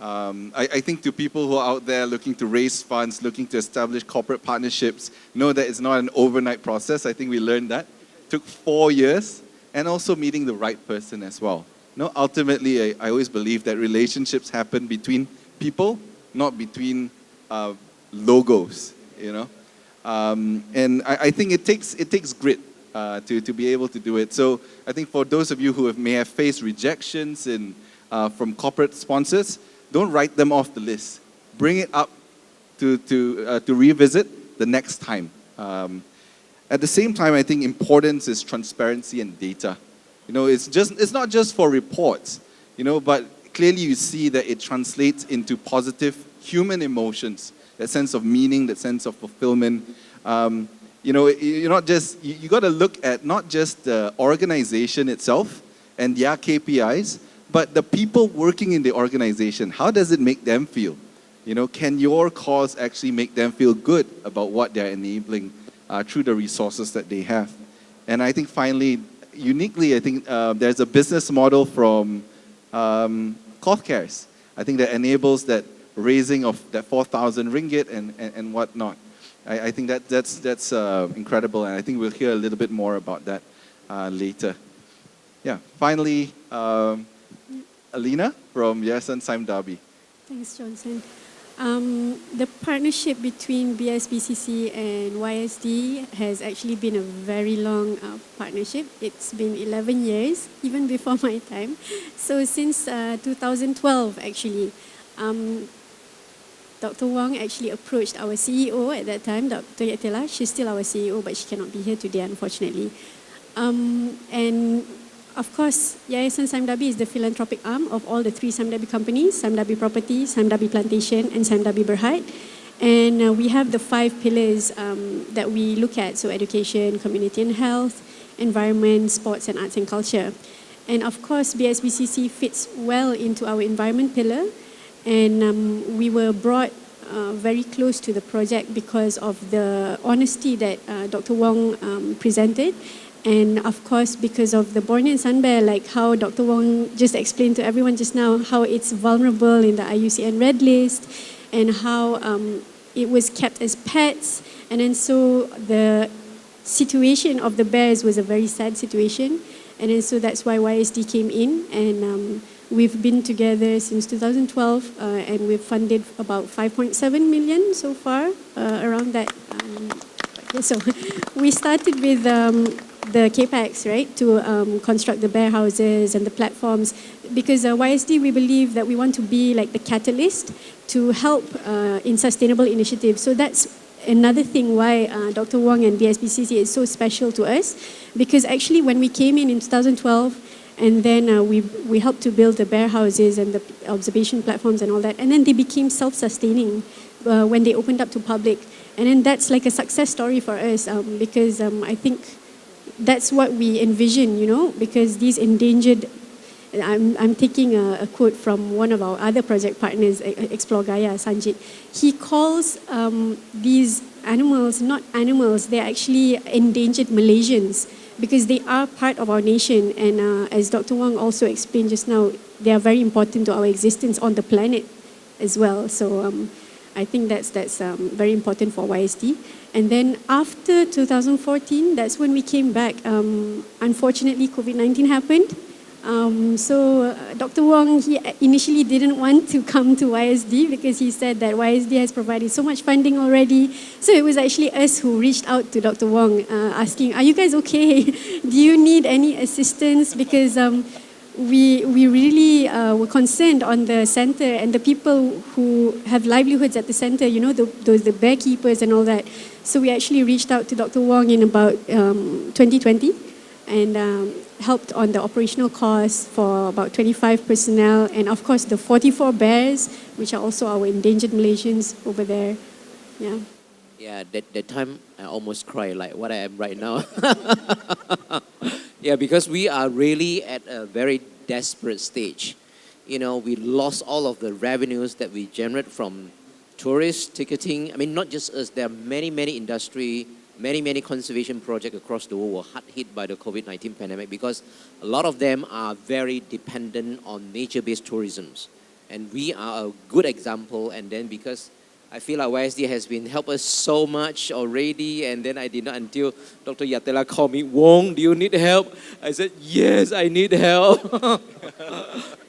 I think to people who are out there looking to raise funds, looking to establish corporate partnerships, know that it's not an overnight process. I think we learned that. It took 4 years, and also meeting the right person as well. No, ultimately, I always believe that relationships happen between people, not between logos, you know. And I think it takes grit to be able to do it. So I think for those of you who may have faced rejections from corporate sponsors, don't write them off the list. Bring it up to revisit the next time. At the same time, I think importance is transparency and data. You know, it's not just for reports, you know, but clearly you see that it translates into positive human emotions, that sense of meaning, that sense of fulfillment. You know, you got to look at not just the organization itself and their KPIs, but the people working in the organization. How does it make them feel? You know, can your cause actually make them feel good about what they're enabling through the resources that they have? And I think finally, uniquely, I think there's a business model from Cloth Cares. I think that enables that raising of that 4,000 ringgit and whatnot. I think that's incredible, and I think we'll hear a little bit more about that later. Yeah, finally, Alina from Yayasan Saim Darby. Thanks, Johnson. The partnership between BSBCC and YSD has actually been a very long partnership. It's been 11 years, even before my time. So since 2012, actually, Dr. Wong actually approached our CEO at that time, Dr. Yetela. She's still our CEO, but she cannot be here today, unfortunately. And of course, Yayasan Saim Darby is the philanthropic arm of all the 3 Saim Darby companies, Saim Darby Property, Saim Darby Plantation, and Saim Darby Berhad. And we have the 5 pillars that we look at, so education, community and health, environment, sports and arts and culture. And of course, BSBCC fits well into our environment pillar, and we were brought very close to the project because of the honesty that Dr. Wong presented. And of course, because of the Borneo and Sun Bear, like how Dr. Wong just explained to everyone just now, how it's vulnerable in the IUCN Red List, and how it was kept as pets. And then so the situation of the bears was a very sad situation. And then so that's why YSD came in, and we've been together since 2012, and we've funded about 5.7 million so far, around that. So we started with the CAPEX, right, to construct the bear houses and the platforms, because YSD, we believe that we want to be like the catalyst to help in sustainable initiatives. So that's another thing why Dr. Wong and BSBCC is so special to us, because actually when we came in 2012, and then we helped to build the bear houses and the observation platforms and all that, and then they became self-sustaining when they opened up to public. And then that's like a success story for us, because I think that's what we envision, you know, because these endangered, I'm taking a quote from one of our other project partners, Explore Gaia, Sanjit. He calls these animals not animals, they're actually endangered Malaysians, because they are part of our nation. And as Dr. Wong also explained just now, they are very important to our existence on the planet as well. So I think that's very important for YSD. And then after 2014, that's when we came back. Unfortunately, COVID-19 happened. So Dr. Wong, he initially didn't want to come to YSD because he said that YSD has provided so much funding already. So it was actually us who reached out to Dr. Wong asking, are you guys okay? Do you need any assistance? Because we really were concerned on the center and the people who have livelihoods at the center, you know, the bear keepers and all that. So we actually reached out to Dr. Wong in about 2020 and helped on the operational costs for about 25 personnel, and of course the 44 bears, which are also our endangered Malaysians over there. Yeah. Yeah, that time I almost cried like what I am right now. Yeah, because we are really at a very desperate stage. You know, we lost all of the revenues that we generate from tourist ticketing. I mean, not just us, there are many industry, many conservation projects across the world were hard hit by the COVID-19 pandemic, because a lot of them are very dependent on nature-based tourism. And we are a good example, and then because I feel like YSD has been helped us so much already, and then I did not until Dr. Yatela called me, Wong, do you need help? I said, yes, I need help.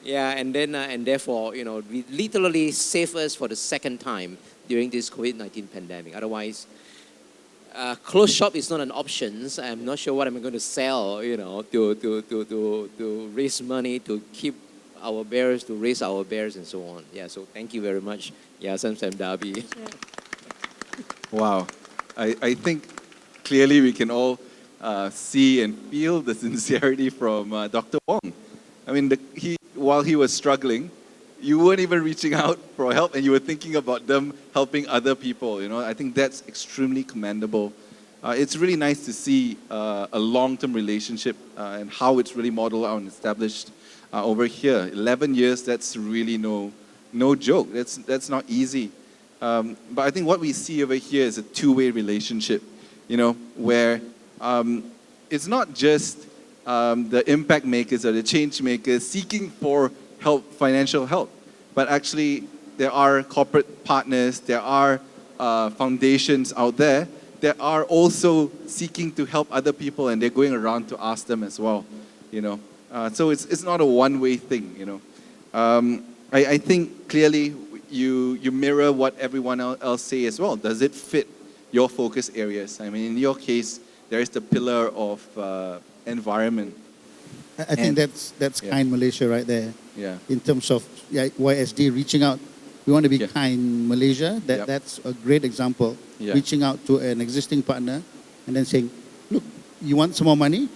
Yeah, and then and therefore, you know, we literally saved us for the second time during this COVID-19 pandemic. Otherwise, closed shop is not an option. So I'm not sure what I'm going to sell, you know, to raise money, to keep our bears, to raise our bears and so on. Yeah, so thank you very much. Yeah, Sam Darby. Wow. I think clearly we can all see and feel the sincerity from Dr. Wong. I mean, while he was struggling, you weren't even reaching out for help, and you were thinking about them helping other people. You know, I think that's extremely commendable. It's really nice to see a long-term relationship and how it's really modeled out and established over here. 11 years, that's really no joke. That's not easy. But I think what we see over here is a two-way relationship, you know, where it's not just the impact makers or the change makers seeking for help, financial help, but actually there are corporate partners, there are foundations out there that are also seeking to help other people, and they're going around to ask them as well, you know. So it's not a one-way thing, you know. I think clearly you mirror what everyone else say as well. Does it fit your focus areas? I mean, in your case, there is the pillar of environment. I think that's kind Malaysia right there. Yeah. In terms of YSD reaching out, we want to be Yeah. kind Malaysia. That's a great example. Yeah. Reaching out to an existing partner and then saying, look, you want some more money?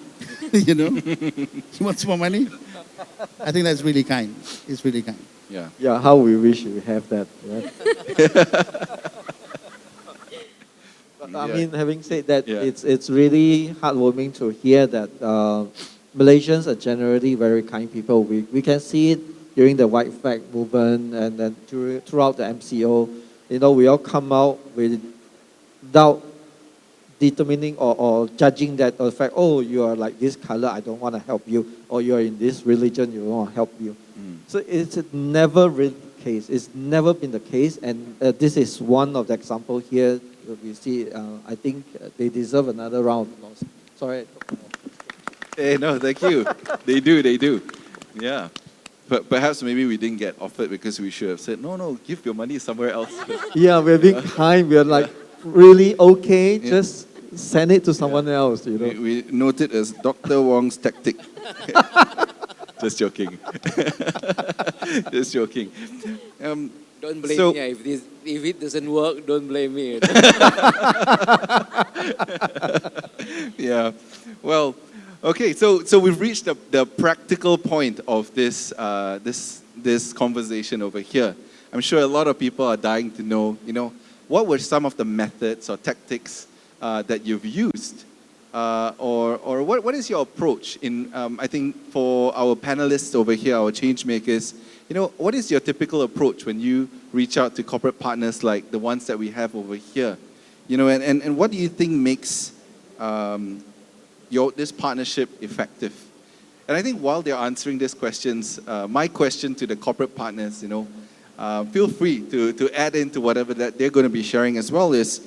You know, you want some more money? I think that's really kind. It's really kind. Yeah. Yeah, how we wish we have that. Right? But, I mean, having said that, it's really heartwarming to hear that Malaysians are generally very kind people. We can see it during the white flag movement and then throughout the MCO. You know, we all come out without determining or judging that the fact, oh, you are like this color, I don't want to help you, or you are in this religion, you don't want to help you. So it's never really the case. It's never been the case, and this is one of the examples here. We see, I think they deserve another round of applause. Sorry. Hey, no, thank you. They do. Yeah. But perhaps maybe we didn't get offered because we should have said, no, give your money somewhere else. Yeah, we're being kind. We're like, really okay, Yeah. just send it to someone else, you know. We note it as Dr. Wong's tactic. Just joking. Just joking. Don't blame So- me. If it doesn't work, don't blame me. Yeah. Well, okay. So we've reached the practical point of this conversation over here. I'm sure a lot of people are dying to know, what were some of the methods or tactics that you've used, or what is your approach in? I think for our panelists over here, our change makers, what is your typical approach when you reach out to corporate partners like the ones that we have over here? And what do you think makes this partnership effective? And I think while they're answering these questions, my question to the corporate partners, feel free to add into whatever that they're going to be sharing as well is,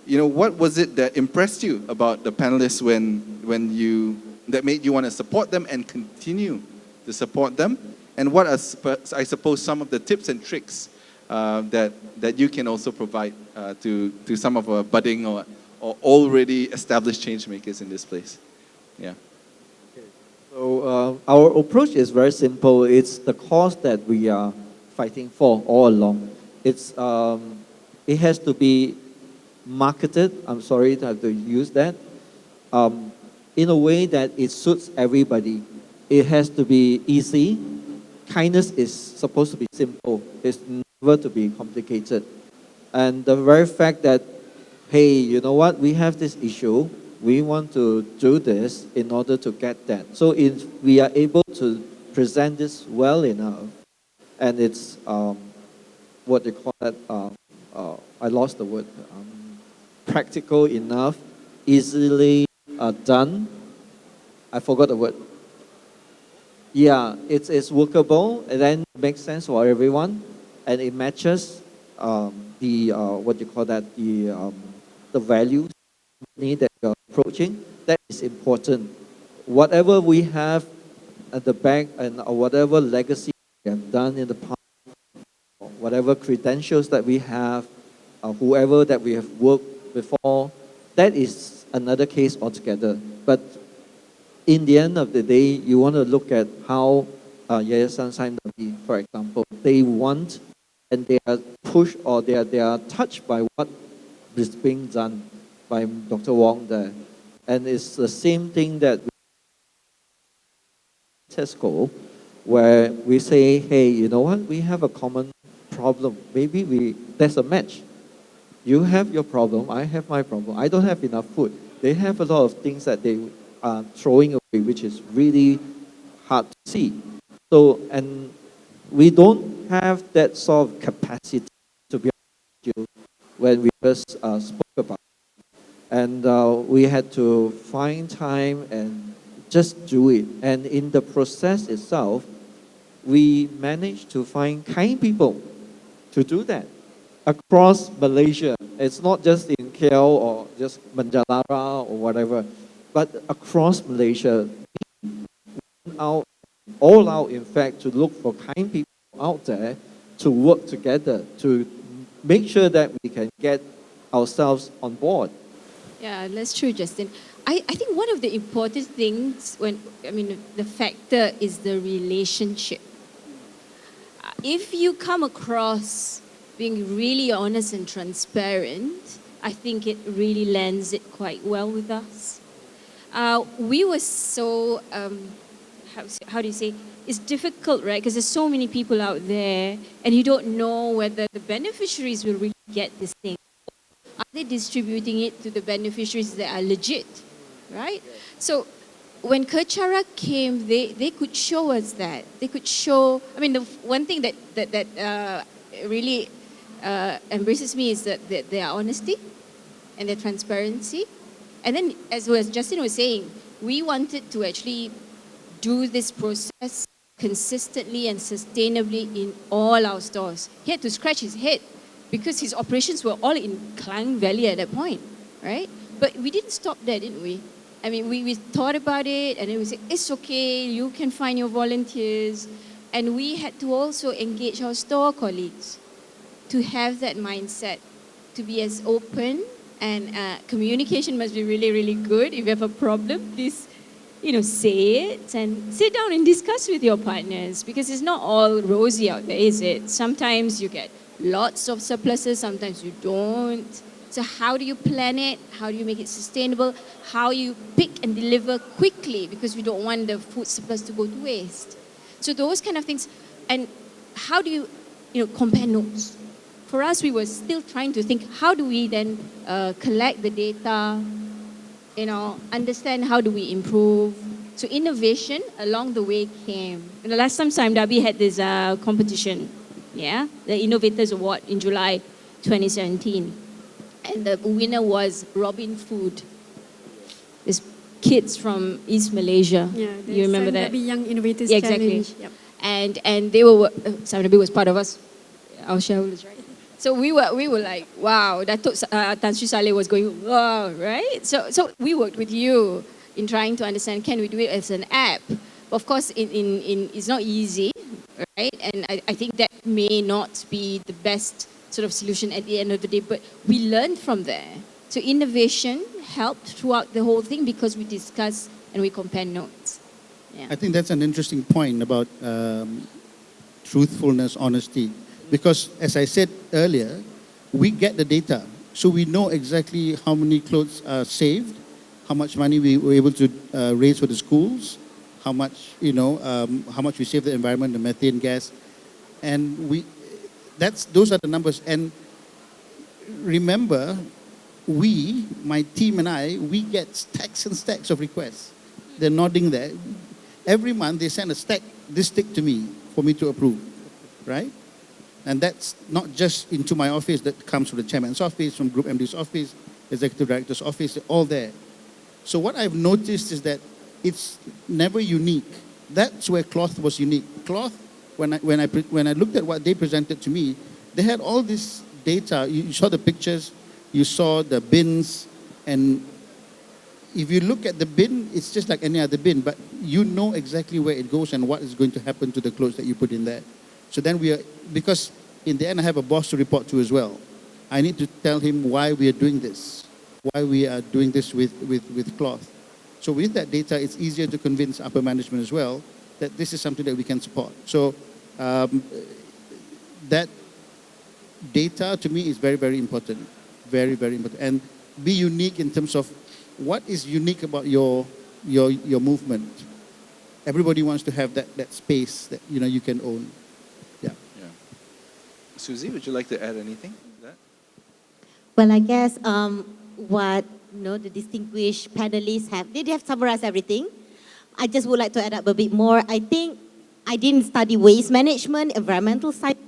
what was it that impressed you about the panelists that made you want to support them and continue to support them? And what are, I suppose, some of the tips and tricks that you can also provide to some of our budding or already established change makers in this place? Yeah. So our approach is very simple. It's the cause that we are fighting for all along. It has to be marketed, I'm sorry to have to use that, in a way that it suits everybody. It has to be easy. Kindness is supposed to be simple. It's never to be complicated. And the very fact that, hey, you know what, we have this issue, we want to do this in order to get that. So if we are able to present this well enough, and it's, what they call that, I lost the word, practical enough, easily done, I forgot the word. Yeah, it's workable, and then it makes sense for everyone, and it matches what you call that, the values that you're approaching. That is important. Whatever we have at the back and whatever legacy we have done in the past, whatever credentials that we have, whoever that we have worked before, that is another case altogether. But in the end of the day, you want to look at how Yayasan Saimnabi, for example, they want and they are pushed or they are touched by what is being done by Dr. Wong there. And it's the same thing that Tesco, where we say, hey, you know what, we have a common problem. Maybe there's a match. You have your problem, I have my problem. I don't have enough food. They have a lot of things that they are throwing away, which is really hard to see. So, and we don't have that sort of capacity, to be honest with you, when we first spoke about it. And we had to find time and just do it. And in the process itself, we managed to find kind people to do that across Malaysia. It's not just in KL or just Manjalara or whatever, but across Malaysia, we went out, all out, in fact, to look for kind people out there to work together to make sure that we can get ourselves on board. Yeah, that's true, Justin. I think one of the important things the factor is the relationship. If you come across being really honest and transparent, I think it really lands it quite well with us. We were so, how do you say, it's difficult, right? Because there's so many people out there and you don't know whether the beneficiaries will really get this thing. Are they distributing it to the beneficiaries that are legit, right? So when Kerchara came, they could show us that. They could show, the one thing that really embraces me is that their honesty and their transparency. And then, as Justin was saying, we wanted to actually do this process consistently and sustainably in all our stores. He had to scratch his head because his operations were all in Klang Valley at that point, right? But we didn't stop there, didn't we? I mean, we thought about it, and then we said, it's okay, you can find your volunteers. And we had to also engage our store colleagues to have that mindset, to be as open, and communication must be really, really good. If you have a problem, please, say it and sit down and discuss with your partners, because it's not all rosy out there, is it? Sometimes you get lots of surpluses, sometimes you don't. So how do you plan it? How do you make it sustainable? How you pick and deliver quickly, because we don't want the food surplus to go to waste. So those kind of things. And how do you, compare notes? For us, we were still trying to think, how do we then collect the data, understand how do we improve. So innovation along the way came. And the last time Sime Darby had this competition, the Innovators Award in July 2017. And the winner was Robin Food. This kids from East Malaysia. Yeah, you remember that? Darby Young Innovators Yeah, exactly. Challenge. Yep. And they were, Sime Darby was part of us, our shareholders, right? So we were like, wow, Datuk Tan Sri Saleh was going, wow, right? So we worked with you in trying to understand, can we do it as an app? But of course, it's not easy, right? And I think that may not be the best sort of solution at the end of the day, but we learned from there. So innovation helped throughout the whole thing because we discuss and we compare notes. Yeah. I think that's an interesting point about truthfulness, honesty. Because as I said earlier, we get the data. So we know exactly how many clothes are saved, how much money we were able to raise for the schools, how much, how much we save the environment, the methane gas. And those are the numbers. And remember, my team and I, we get stacks and stacks of requests. They're nodding there. Every month they send a stack, this stick to me for me to approve, right? And that's not just into my office, that comes from the chairman's office, from Group MD's office, executive director's office, they're all there. So what I've noticed is that it's never unique. That's where cloth was unique. Cloth, when I looked at what they presented to me, they had all this data. You saw the pictures, you saw the bins, and if you look at the bin, it's just like any other bin, but you know exactly where it goes and what is going to happen to the clothes that you put in there. So then because in the end I have a boss to report to as well. I need to tell him why we are doing this, why we are doing this with cloth. So with that data, it's easier to convince upper management as well that this is something that we can support. So that data to me is very, very important. Very, very important. And be unique in terms of what is unique about your movement. Everybody wants to have that space that you can own. Yeah. Susie, would you like to add anything to that? Well, I guess what the distinguished panelists they have summarized everything. I just would like to add up a bit more. I think I didn't study waste management, environmental science.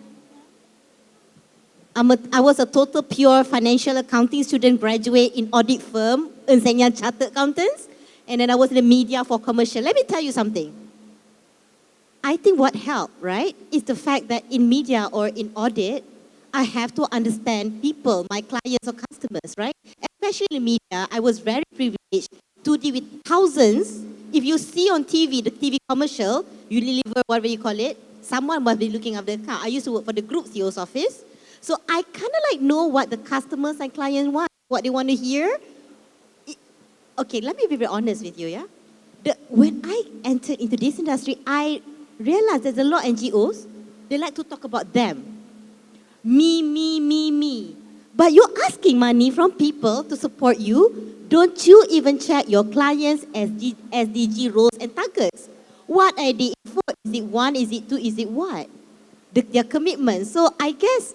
I was a total pure financial accounting student, graduate in audit firm, Ernst & Young Chartered Accountants, and then I was in the media for commercial. Let me tell you something. I think what helped, right, is the fact that in media or in audit, I have to understand people, my clients or customers, right? Especially in media, I was very privileged to deal with thousands. If you see on TV, the TV commercial, Unilever, whatever you call it, someone must be looking after the account. I used to work for the group CEO's office. So I kind of know what the customers and clients want, what they want to hear. Okay, let me be very honest with you, yeah? When I entered into this industry, I realized there's a lot of NGOs, they like to talk about them. Me. But you're asking money from people to support you. Don't you even check your clients' SDG roles and targets? What are they for? Is it 1? Is it 2? Is it what? Their commitment. So I guess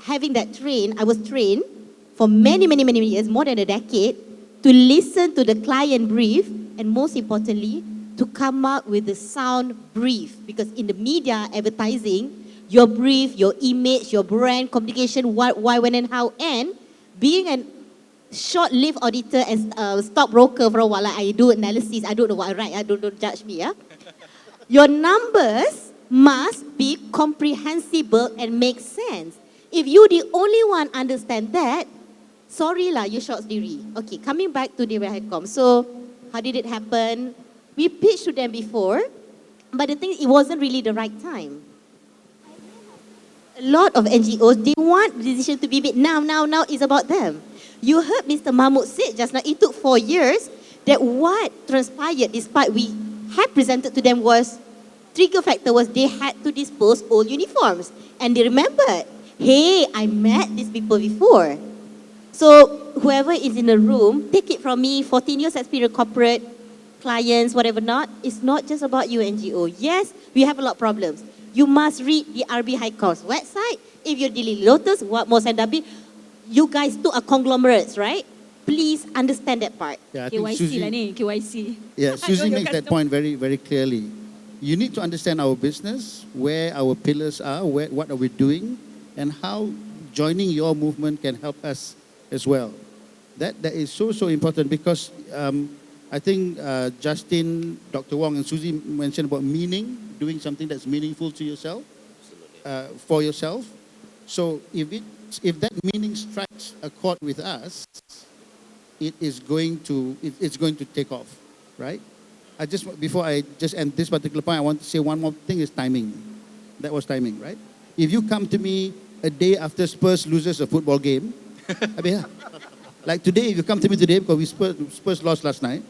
having that I was trained for many years, more than a decade, to listen to the client brief, and most importantly, to come up with a sound brief. Because in the media, advertising, your brief, your image, your brand, communication, what, why, when, and how, and being a short-lived auditor and stockbroker for a while, I do analysis, I don't know what I write, don't judge me, yeah? Your numbers must be comprehensible and make sense. If you the only one understand that, sorry lah, you short sendiri. Okay, coming back to the Hecom. So How did it happen? We pitched to them before, but the thing, it wasn't really the right time. A lot of NGOs, they want the decision to be made now, it's about them. You heard Mr. Mahmood say just now, it took 4 years that what transpired despite we had presented to them was, trigger factor was they had to dispose old uniforms. And they remembered, hey, I met these people before. So whoever is in the room, take it from me, 14 years experience, corporate, clients, whatever not, it's not just about you NGO. Yes, we have a lot of problems. You must read the RB High Course website. If you're dealing with Lotus, what most NW, you guys too are conglomerates, right? Please understand that part. Yeah, I think KYC Susie, lah ni, KYC. yeah, Susie Know your makes that point very, very clearly. You need to understand our business, where our pillars are, what are we doing, and how joining your movement can help us as well. That is so important because I think Justin, Dr. Wong, and Susie mentioned about meaning, doing something that's meaningful to yourself, for yourself. So if that meaning strikes a chord with us, it's going to take off, right? Before I just end this particular point, I want to say one more thing is timing. That was timing, right? If you come to me a day after Spurs loses a football game, I mean, like today, if you come to me today because Spurs lost last night,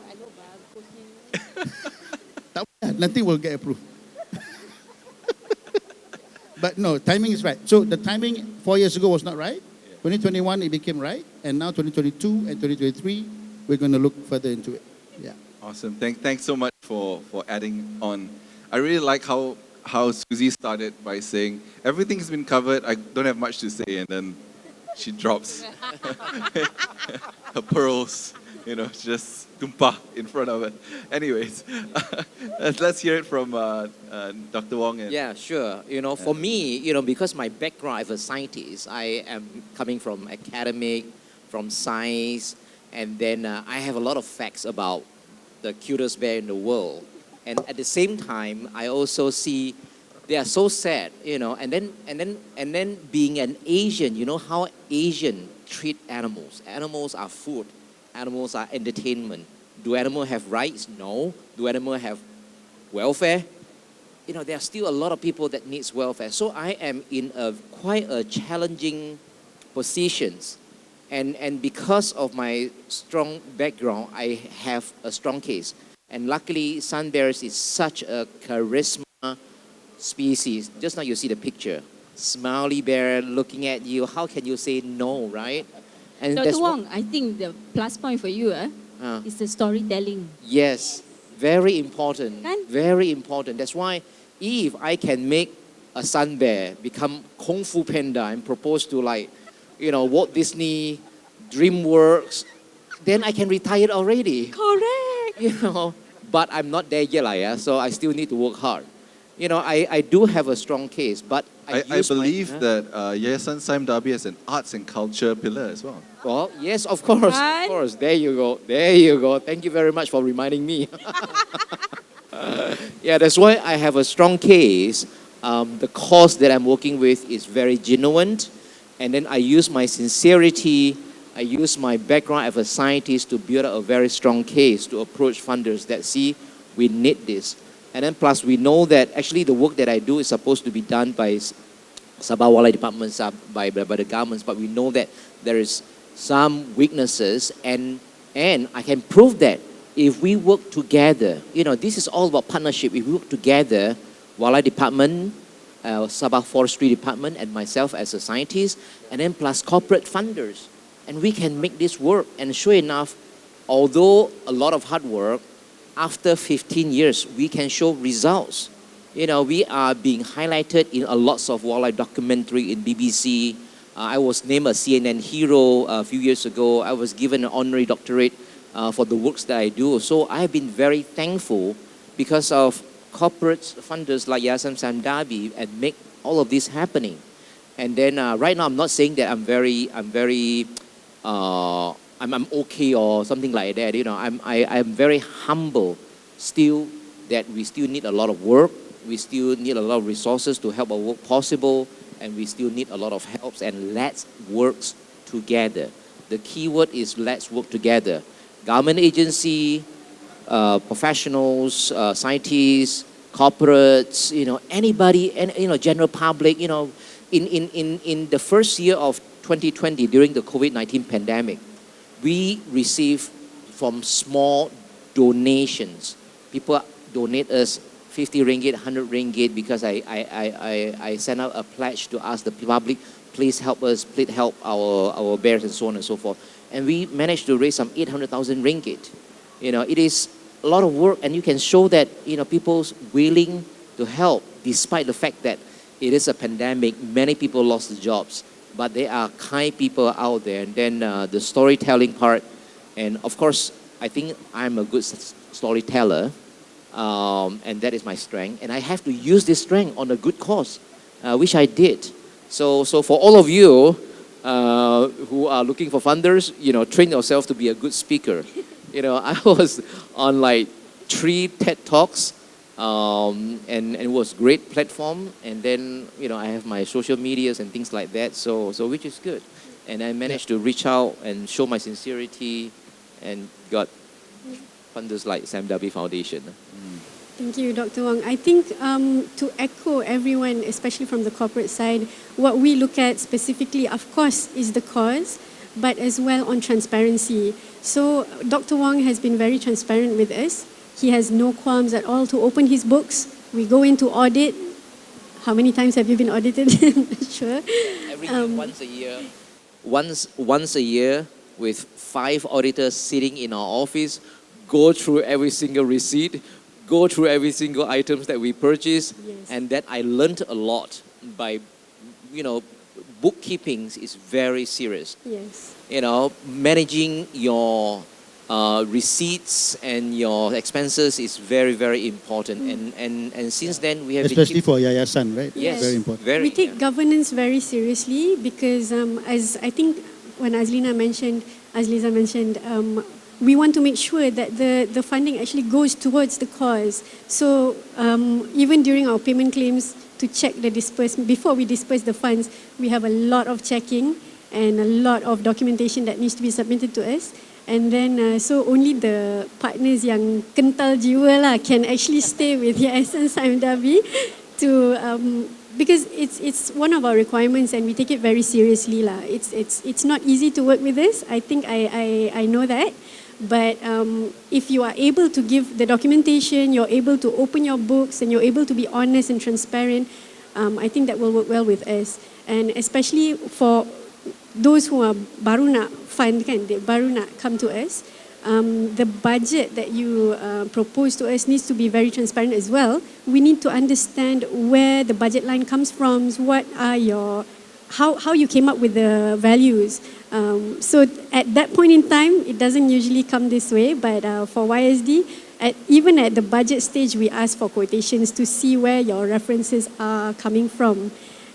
nothing will get approved. But no, timing is right. So the timing 4 years ago was not right. 2021, it became right. And now 2022 and 2023, we're going to look further into it. Yeah. Awesome. Thanks so much for adding on. I really like how Susie started by saying, everything's been covered, I don't have much to say, and then she drops her pearls, just tumpah in front of her. Anyways, let's hear it from Dr. Wong. Yeah, sure. For me, because my background as a scientist, I am coming from academic, from science, and then I have a lot of facts about the cutest bear in the world. And at the same time, I also see they are so sad, and then being an Asian, how Asian treat animals. Animals are food. Animals are entertainment. Do animals have rights? No. Do animals have welfare? There are still a lot of people that needs welfare. So I am in quite a challenging positions. And because of my strong background, I have a strong case. And luckily, sun bears is such a charisma species. Just now you see the picture. Smiley bear looking at you. How can you say no, right? And Dr. Wong, I think the plus point for you is the storytelling. Yes, very important. Kan? Very important. That's why if I can make a sun bear become Kung Fu Panda and propose to Walt Disney, DreamWorks, then I can retire already. Correct. But I'm not there yet, so I still need to work hard. I do have a strong case, but I believe that Yayasan Saim Darby has an arts and culture pillar as well. Well, yes, of course, of course. There you go. There you go. Thank you very much for reminding me. Yeah, that's why I have a strong case. The cause that I'm working with is very genuine. And then I use my sincerity, I use my background as a scientist to build up a very strong case to approach funders that see we need this. And then plus we know that actually the work that I do is supposed to be done by Sabah Wildlife Department, by the governments, but we know that there is some weaknesses and I can prove that if we work together, this is all about partnership. If we work together, Wildlife Department, Sabah Forestry Department and myself as a scientist, and then plus corporate funders, and we can make this work. And sure enough, although a lot of hard work, after 15 years, we can show results. We are being highlighted in a lots of wildlife documentary in BBC. I was named a CNN hero a few years ago. I was given an honorary doctorate for the works that I do. So I have been very thankful because of corporate funders like Yayasan Saim Darby and make all of this happening. And then right now, I'm not saying that I'm okay or something like that. I'm very humble still that we still need a lot of work. We still need a lot of resources to help our work possible. And we still need a lot of help. And let's work together. The key word is let's work together. Government agency, professionals, scientists, corporates, anybody, and general public, in the first year of 2020 during the COVID-19 pandemic, we received from small donations. People donate us 50 ringgit, 100 ringgit because I sent out a pledge to ask the public, please help us, please help our bears and so on and so forth. And we managed to raise some 800,000 ringgit. It is a lot of work, and you can show that, people's willing to help despite the fact that it is a pandemic, many people lost their jobs, but there are kind people out there. And then the storytelling part, and of course, I think I'm a good storyteller, and that is my strength. And I have to use this strength on a good cause, which I did. So for all of you who are looking for funders, train yourself to be a good speaker. I was on like 3 TED Talks, and it was a great platform. And then, I have my social medias and things like that, so which is good. And I managed to reach out and show my sincerity and got funders like Sam Darby Foundation. Thank you, Dr. Wong. I think to echo everyone, especially from the corporate side, what we look at specifically, of course, is the cause, but as well on transparency. So Dr. Wong has been very transparent with us. He has no qualms at all to open his books. We go into audit. How many times have you been audited? Sure. Every year, once a year. Once a year, with 5 auditors sitting in our office, go through every single receipt, go through every single items that we purchase. Yes. And that I learned a lot by, bookkeeping is very serious. Yes. Managing your receipts and your expenses is very, very important. And since then we have especially for yayasan, right? Yes, Very important. very, We take governance very seriously because as I think when Azliza mentioned, we want to make sure that the funding actually goes towards the cause. So even during our payment claims, to check the disbursement, before we disperse the funds, we have a lot of checking and a lot of documentation that needs to be submitted to us. And then, so only the partners yang kental jiwa lah can actually stay with Yayasan Sam Darby to, because it's one of our requirements and we take it very seriously lah. It's not easy to work with this. I think I know that. But if you are able to give the documentation, you're able to open your books and you're able to be honest and transparent, I think that will work well with us. And especially for those who are baru nak fund kan, they baru nak come to us, the budget that you propose to us needs to be very transparent as well. We need to understand where the budget line comes from, what are your, how you came up with the values. So at that point in time, it doesn't usually come this way, but for YSD, even at the budget stage, we ask for quotations to see where your references are coming from.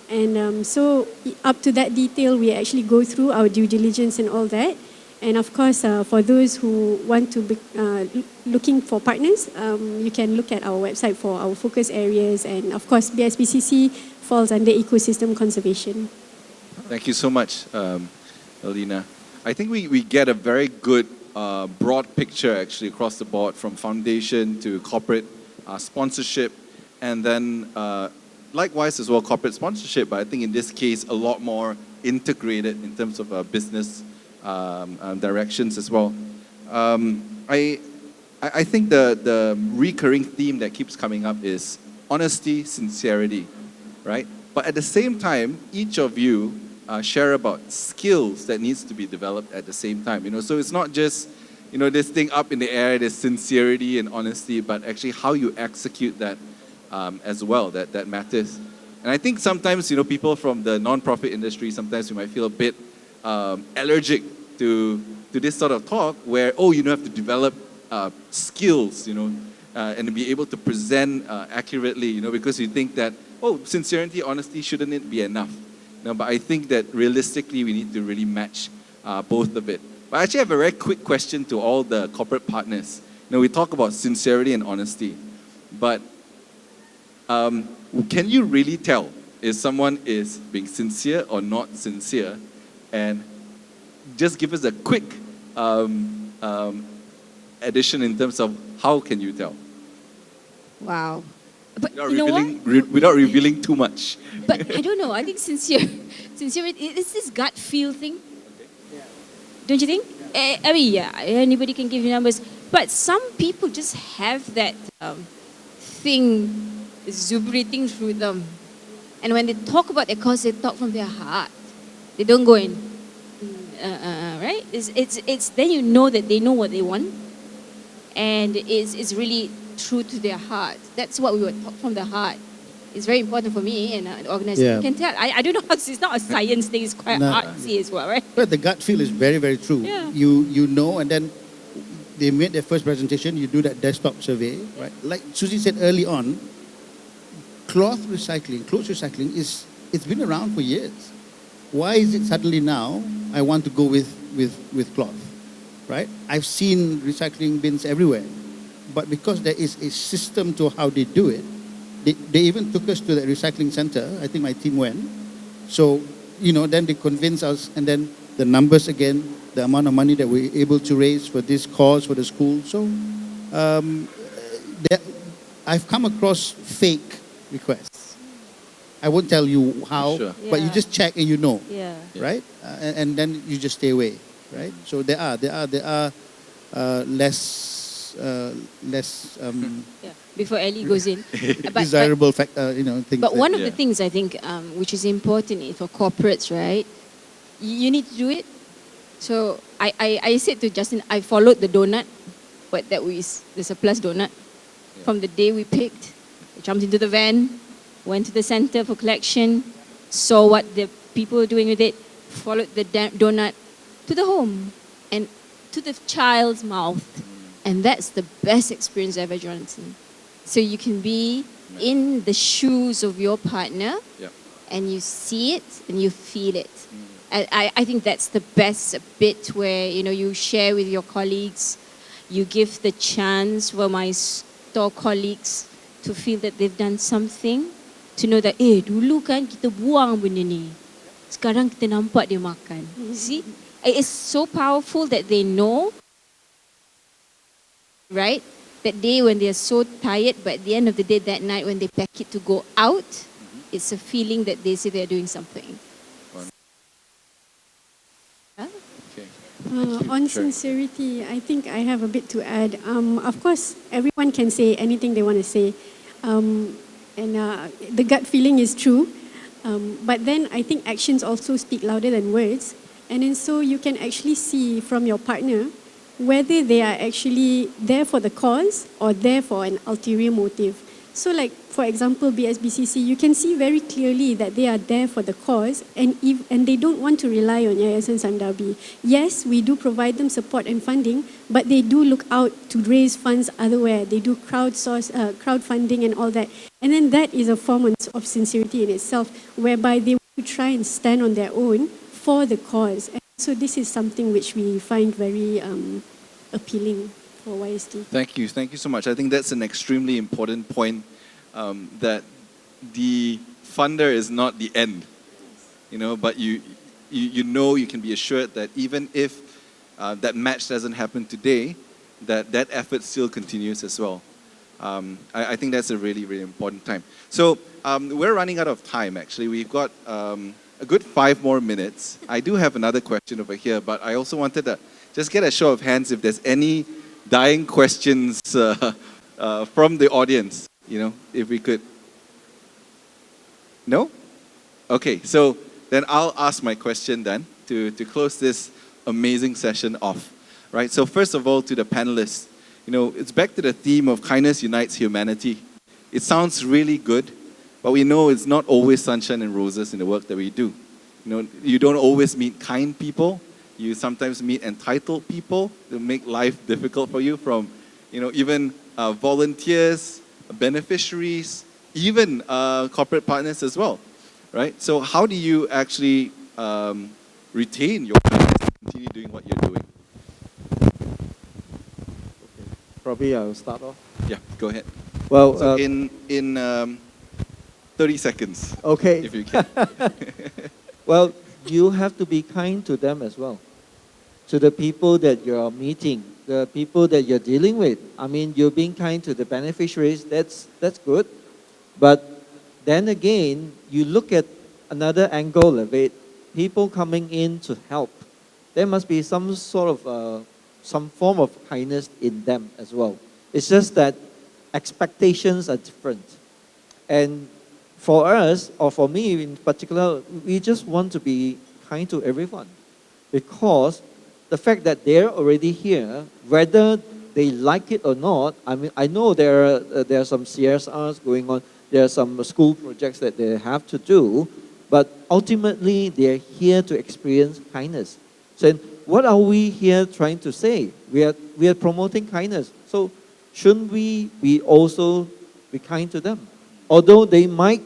And so up to that detail, we actually go through our due diligence and all that. And of course, for those who want to be looking for partners, you can look at our website for our focus areas. And of course, BSPCC falls under ecosystem conservation. Thank you so much, Alina. I think we get a very good broad picture actually across the board, from foundation to corporate sponsorship, and then likewise as well corporate sponsorship, but I think in this case a lot more integrated in terms of business directions as well. I think the recurring theme that keeps coming up is honesty, sincerity, right? But at the same time, each of you share about skills that needs to be developed at the same time. So it's not just this thing up in the air, this sincerity and honesty, but actually how you execute that as well, that matters. And I think sometimes people from the non-profit industry, sometimes you might feel a bit allergic to this sort of talk where you have to develop skills, and be able to present accurately, because you think that sincerity, honesty, shouldn't it be enough? But I think that realistically we need to really match both of it. But I actually have a very quick question to all the corporate partners. We talk about sincerity and honesty, but can you really tell if someone is being sincere or not sincere? And just give us a quick addition in terms of how can you tell? Wow. But Without you know what? without revealing too much. But I don't know. I think sincere, it's this gut feel thing. Don't you think? I mean, yeah, anybody can give you numbers, but some people just have that thing exuberating through them. And when they talk about their cause, they talk from their heart. They don't go in, right? It's then you know that they know what they want, and it's really true to their heart. That's what we were taught from the heart. It's very important for me and the organization. Yeah. You can tell. I don't know how it's not a science thing. It's quite No. artsy as well, right? But the gut feel is very, very true. Yeah. You know, and then they made their first presentation, you do that desktop survey, right? Like Susie said early on, clothes recycling it's been around for years. Why is it suddenly now I want to go with cloth, right? I've seen recycling bins everywhere, but because there is a system to how they do it, they even took us to the recycling center. I think my team went. So, then they convinced us, and then the numbers again, the amount of money that we're able to raise for this cause, for the school. So, I've come across fake requests. I won't tell you how, Sure. but you Yeah. just check and you know, Yeah. right? And then you just stay away, right? So there are less Yeah. Before Ellie goes in. desirable things. But one of Yeah. the things I think which is important for corporates, right? You need to do it. So I said to Justin, I followed the donut, but the surplus donut. From the day we picked, we jumped into the van, went to the center for collection, saw what the people were doing with it, followed the donut to the home and to the child's mouth. And that's the best experience ever, Jonathan. So you can be in the shoes of your partner, Yep. and you see it and you feel it. I think that's the best bit where you share with your colleagues, you give the chance for my store colleagues to feel that they've done something, to know that dulu kan kita buang benda ni, sekarang kita nampak dia makan. See, it's so powerful that they know, right? That day when they're so tired, but at the end of the day, that night when they pack it to go out, it's a feeling that they say they're doing something. Okay. On Sure. sincerity, I think I have a bit to add. Of course, everyone can say anything they want to say, and the gut feeling is true. But then I think actions also speak louder than words, and then so you can actually see from your partner whether they are actually there for the cause or there for an ulterior motive. So like, for example, BSBCC, you can see very clearly that they are there for the cause, and they don't want to rely on Yayasan Sandabi. Yes, we do provide them support and funding, but they do look out to raise funds otherwhere. They do crowdfunding and all that. And then that is a form of sincerity in itself, whereby they want to try and stand on their own for the cause. And so this is something which we find very appealing for YST. Thank you so much. I think that's an extremely important point, that the funder is not the end, but you can be assured that even if that match doesn't happen today, that effort still continues as well. I think that's a really, really important time. So we're running out of time, actually. We've got a good 5 more minutes. I do have another question over here, but I also wanted to just get a show of hands if there's any dying questions from the audience, if we could. No? Okay, so then I'll ask my question then to close this amazing session off, right? So first of all, to the panelists, it's back to the theme of kindness unites humanity. It sounds really good, but we know it's not always sunshine and roses in the work that we do. You don't always meet kind people. You sometimes meet entitled people that make life difficult for you, from, even volunteers, beneficiaries, even corporate partners as well, right? So how do you actually retain your kindness and continue doing what you're doing? Probably I'll start off. Yeah, go ahead. Well, So in 30 seconds, okay. if you can. Well, you have to be kind to them as well. To the people that you're meeting, the people that you're dealing with. I mean, you're being kind to the beneficiaries, that's good. But then again, you look at another angle of it, people coming in to help. There must be some sort of, some form of kindness in them as well. It's just that expectations are different. And for us, or for me in particular, we just want to be kind to everyone. Because the fact that they're already here, whether they like it or not, I mean, I know there are some CSRs going on, there are some school projects that they have to do, but ultimately they're here to experience kindness. So what are we here trying to say? We are promoting kindness. So shouldn't we be also be kind to them? Although they might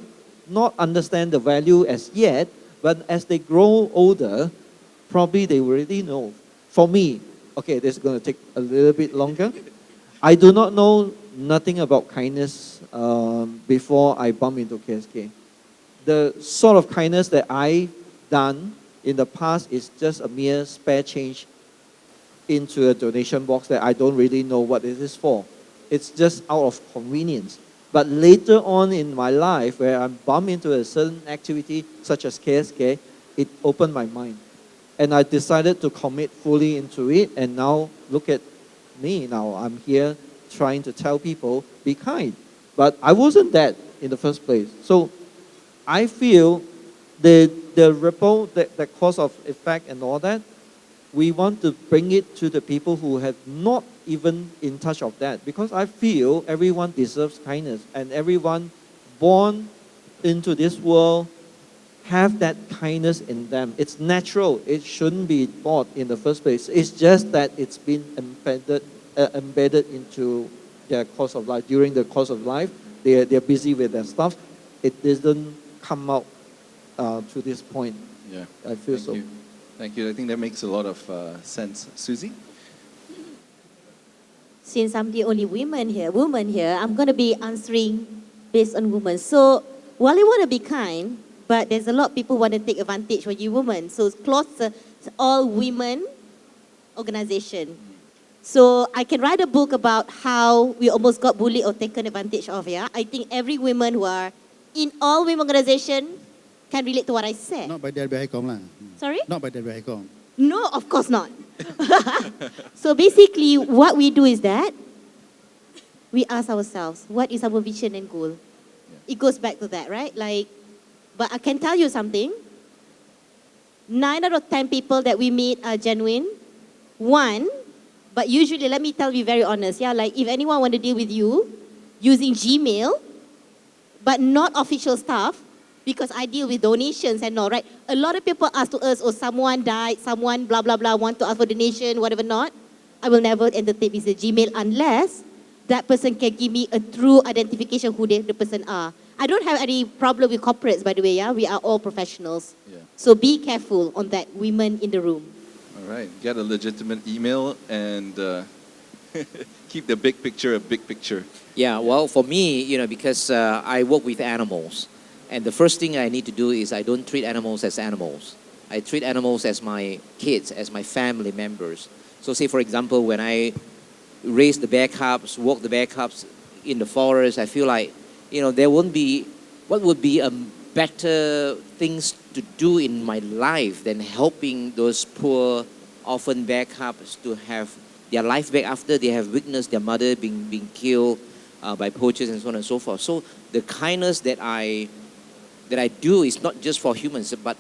not understand the value as yet, but as they grow older, probably they already know. For me, okay, this is going to take a little bit longer. I do not know nothing about kindness before I bump into KSK. The sort of kindness that I've done in the past is just a mere spare change into a donation box that I don't really know what it is for. It's just out of convenience. But later on in my life, where I bump into a certain activity such as KSK, it opened my mind. And I decided to commit fully into it, and now look at me now. I'm here trying to tell people, be kind. But I wasn't that in the first place. So I feel the ripple, the cause of effect and all that, we want to bring it to the people who have not even in touch of that. Because I feel everyone deserves kindness, and everyone born into this world have that kindness in them. It's natural. It shouldn't be bought in the first place. It's just that it's been embedded into their course of life. During the course of life, they're busy with their stuff. It doesn't come out to this point. Yeah, I feel thank so. you. Thank you. I think that makes a lot of sense. Susie? Since I'm the only woman here, I'm going to be answering based on women. So while you want to be kind, but there's a lot of people want to take advantage of you women. So close all women organization. So I can write a book about how we almost got bullied or taken advantage of. Yeah, I think every woman who are in all women organization can relate to what I said. Not by Derby Haikom lah. Sorry? Not by Derby Haikom. No, of course not. So basically, what we do is that we ask ourselves, what is our vision and goal? It goes back to that, right? Like, but I can tell you something. 9 out of 10 people that we meet are genuine. 1, but usually, let me tell you very honest, yeah, like if anyone want to deal with you using Gmail, but not official stuff, because I deal with donations and all, right? A lot of people ask to us, oh, someone died, someone blah, blah, blah, want to ask for donation, whatever not. I will never entertain with the Gmail unless that person can give me a true identification who the person are. I don't have any problem with corporates, by the way, yeah? We are all professionals. Yeah. So be careful on that, women in the room. All right. Get a legitimate email and keep the big picture a big picture. Yeah, well, for me, you know, because I work with animals, and the first thing I need to do is I don't treat animals as animals. I treat animals as my kids, as my family members. So say, for example, when I raise the bear cubs, walk the bear cubs in the forest, I feel like, you know, there won't be, what would be a better things to do in my life than helping those poor orphan bear cubs to have their life back after they have witnessed their mother being killed by poachers and so on and so forth. So the kindness that I do is not just for humans, but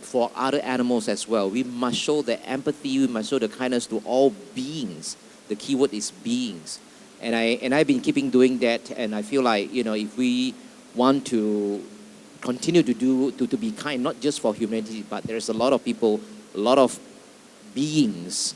for other animals as well. We must show the empathy, we must show the kindness to all beings. The key word is beings. And I've been keeping doing that, and I feel like, you know, if we want to continue to be kind, not just for humanity, but there's a lot of people, a lot of beings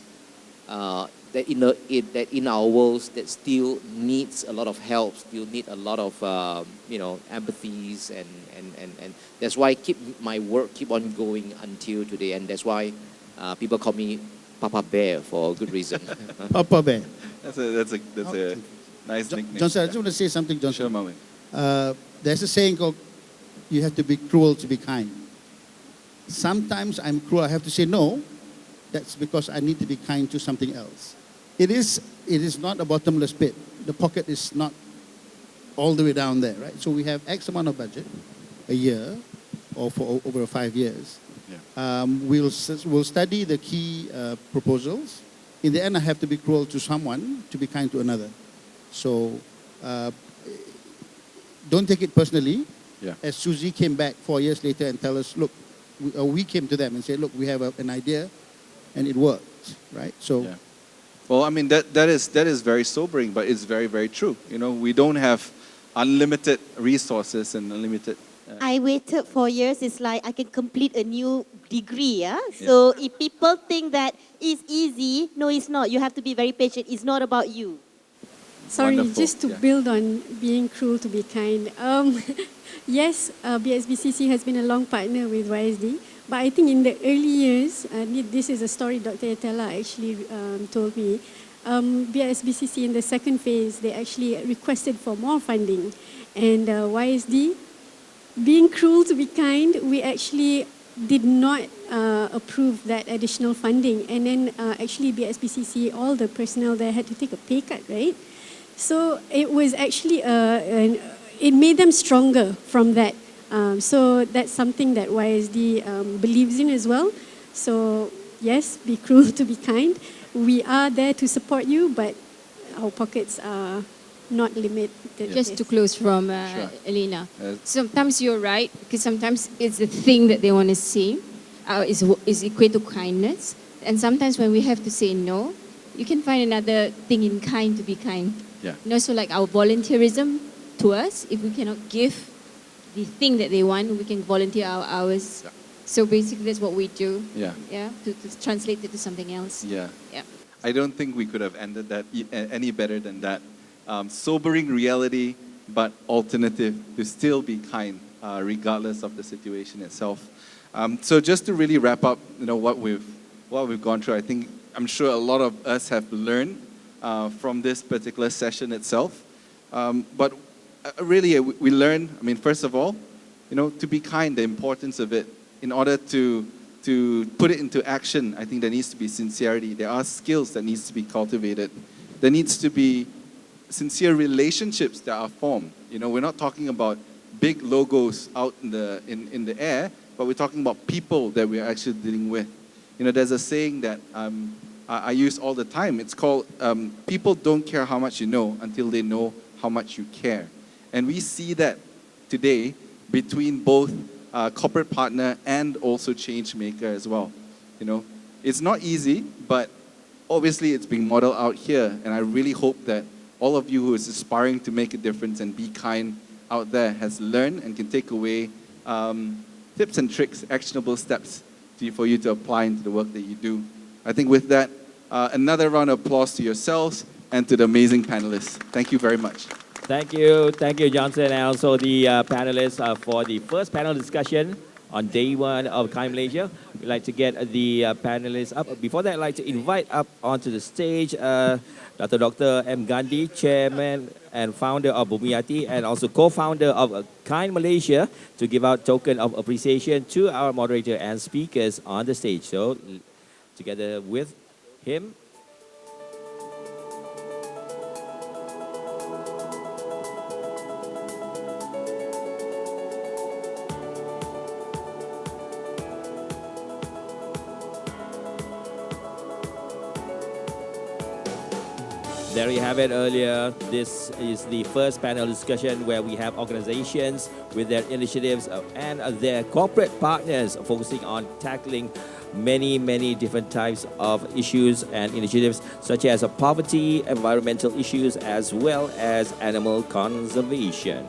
that in our worlds that still needs a lot of help, still need a lot of you know, empathies, and that's why my work keep on going until today, and that's why people call me Papa Bear for a good reason. Papa Bear. That's a nice nickname. Johnson, I just want to say something, Johnson. Sure, Marvin. There's a saying called, you have to be cruel to be kind. Sometimes I'm cruel, I have to say no. That's because I need to be kind to something else. it is not a bottomless pit. The pocket is not all the way down there, right? So we have X amount of budget a year or for over 5 years. Yeah. We'll study the key proposals. In the end, I have to be cruel to someone to be kind to another. So don't take it personally. Yeah. As Susie came back 4 years later and tell us, look, we came to them and said, look, we have an idea, and it worked, right? So. Yeah. Well, I mean, that is very sobering, but it's very, very true. You know, we don't have unlimited resources and unlimited. I waited 4 years. It's like I can complete a new degree. Yeah? So if people think that it's easy, no, it's not. You have to be very patient. It's not about you. Sorry, Wonderful. just to build on being cruel to be kind. Yes, BSBCC has been a long partner with YSD, but I think in the early years, this is a story Dr. Yatella actually told me, BSBCC in the second phase, they actually requested for more funding. And YSD, being cruel to be kind, we actually did not approve that additional funding. And then actually BSBCC, all the personnel there had to take a pay cut, right? So it was actually, it made them stronger from that. So that's something that YSD believes in as well. So yes, be cruel to be kind. We are there to support you, but our pockets are not limited. Just to close from Sure. Elena. Sometimes you're right, because sometimes it's the thing that they want to see is equate to kindness. And sometimes when we have to say no, you can find another thing in kind to be kind. Yeah. And also like our volunteerism to us, if we cannot give the thing that they want, we can volunteer our hours. Yeah. So basically that's what we do. Yeah. Yeah, to translate it to something else. Yeah. Yeah. I don't think we could have ended that any better than that. Sobering reality, but alternative to still be kind, regardless of the situation itself. So just to really wrap up, you know, what we've gone through, I'm sure a lot of us have learned from this particular session itself. But really, we learned. I mean, first of all, you know, to be kind, the importance of it. In order to put it into action, I think there needs to be sincerity. There are skills that needs to be cultivated. There needs to be sincere relationships that are formed. You know, we're not talking about big logos out in the air, but we're talking about people that we're actually dealing with. You know, there's a saying that I use all the time. It's called, people don't care how much you know until they know how much you care. And we see that today between both corporate partner and also change maker as well. You know, it's not easy, but obviously it's being modeled out here. And I really hope that all of you who is aspiring to make a difference and be kind out there has learned and can take away tips and tricks, actionable steps for you to apply into the work that you do. I think with that, another round of applause to yourselves and to the amazing panelists. Thank you very much. Thank you, Johnson, and also the panelists for the first panel discussion on day one of Kind Malaysia. We'd like to get the panelists up. Before that, I'd like to invite up onto the stage Dr. M. Gandhi, Chairman and founder of Bumiati, and also co-founder of Kind Malaysia, to give out token of appreciation to our moderator and speakers on the stage. So, together with him, there you have it earlier. This is the first panel discussion where we have organizations with their initiatives and their corporate partners focusing on tackling many different types of issues and initiatives, such as poverty, environmental issues, as well as animal conservation.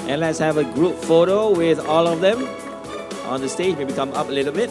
And let's have a group photo with all of them on the stage. Maybe come up a little bit.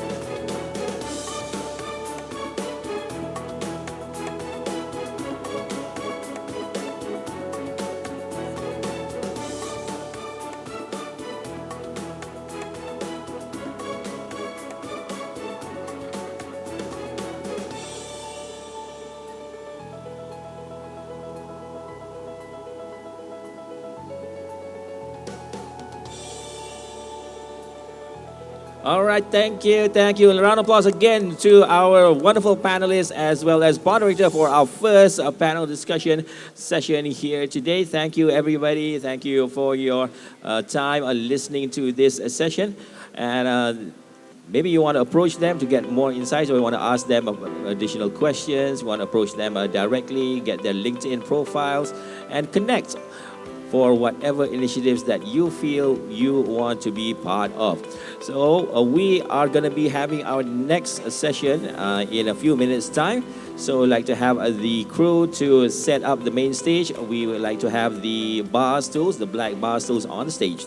All right, thank you, thank you. And a round of applause again to our wonderful panelists as well as moderator for our first panel discussion session here today. Thank you, everybody. Thank you for your time listening to this session. And maybe you want to approach them to get more insights, or you want to ask them additional questions. You want to approach them directly, get their LinkedIn profiles, and connect for whatever initiatives that you feel you want to be part of. So we are going to be having our next session in a few minutes time. So I'd like to have the crew to set up the main stage. We would like to have the bar stools, the black bar stools on the stage.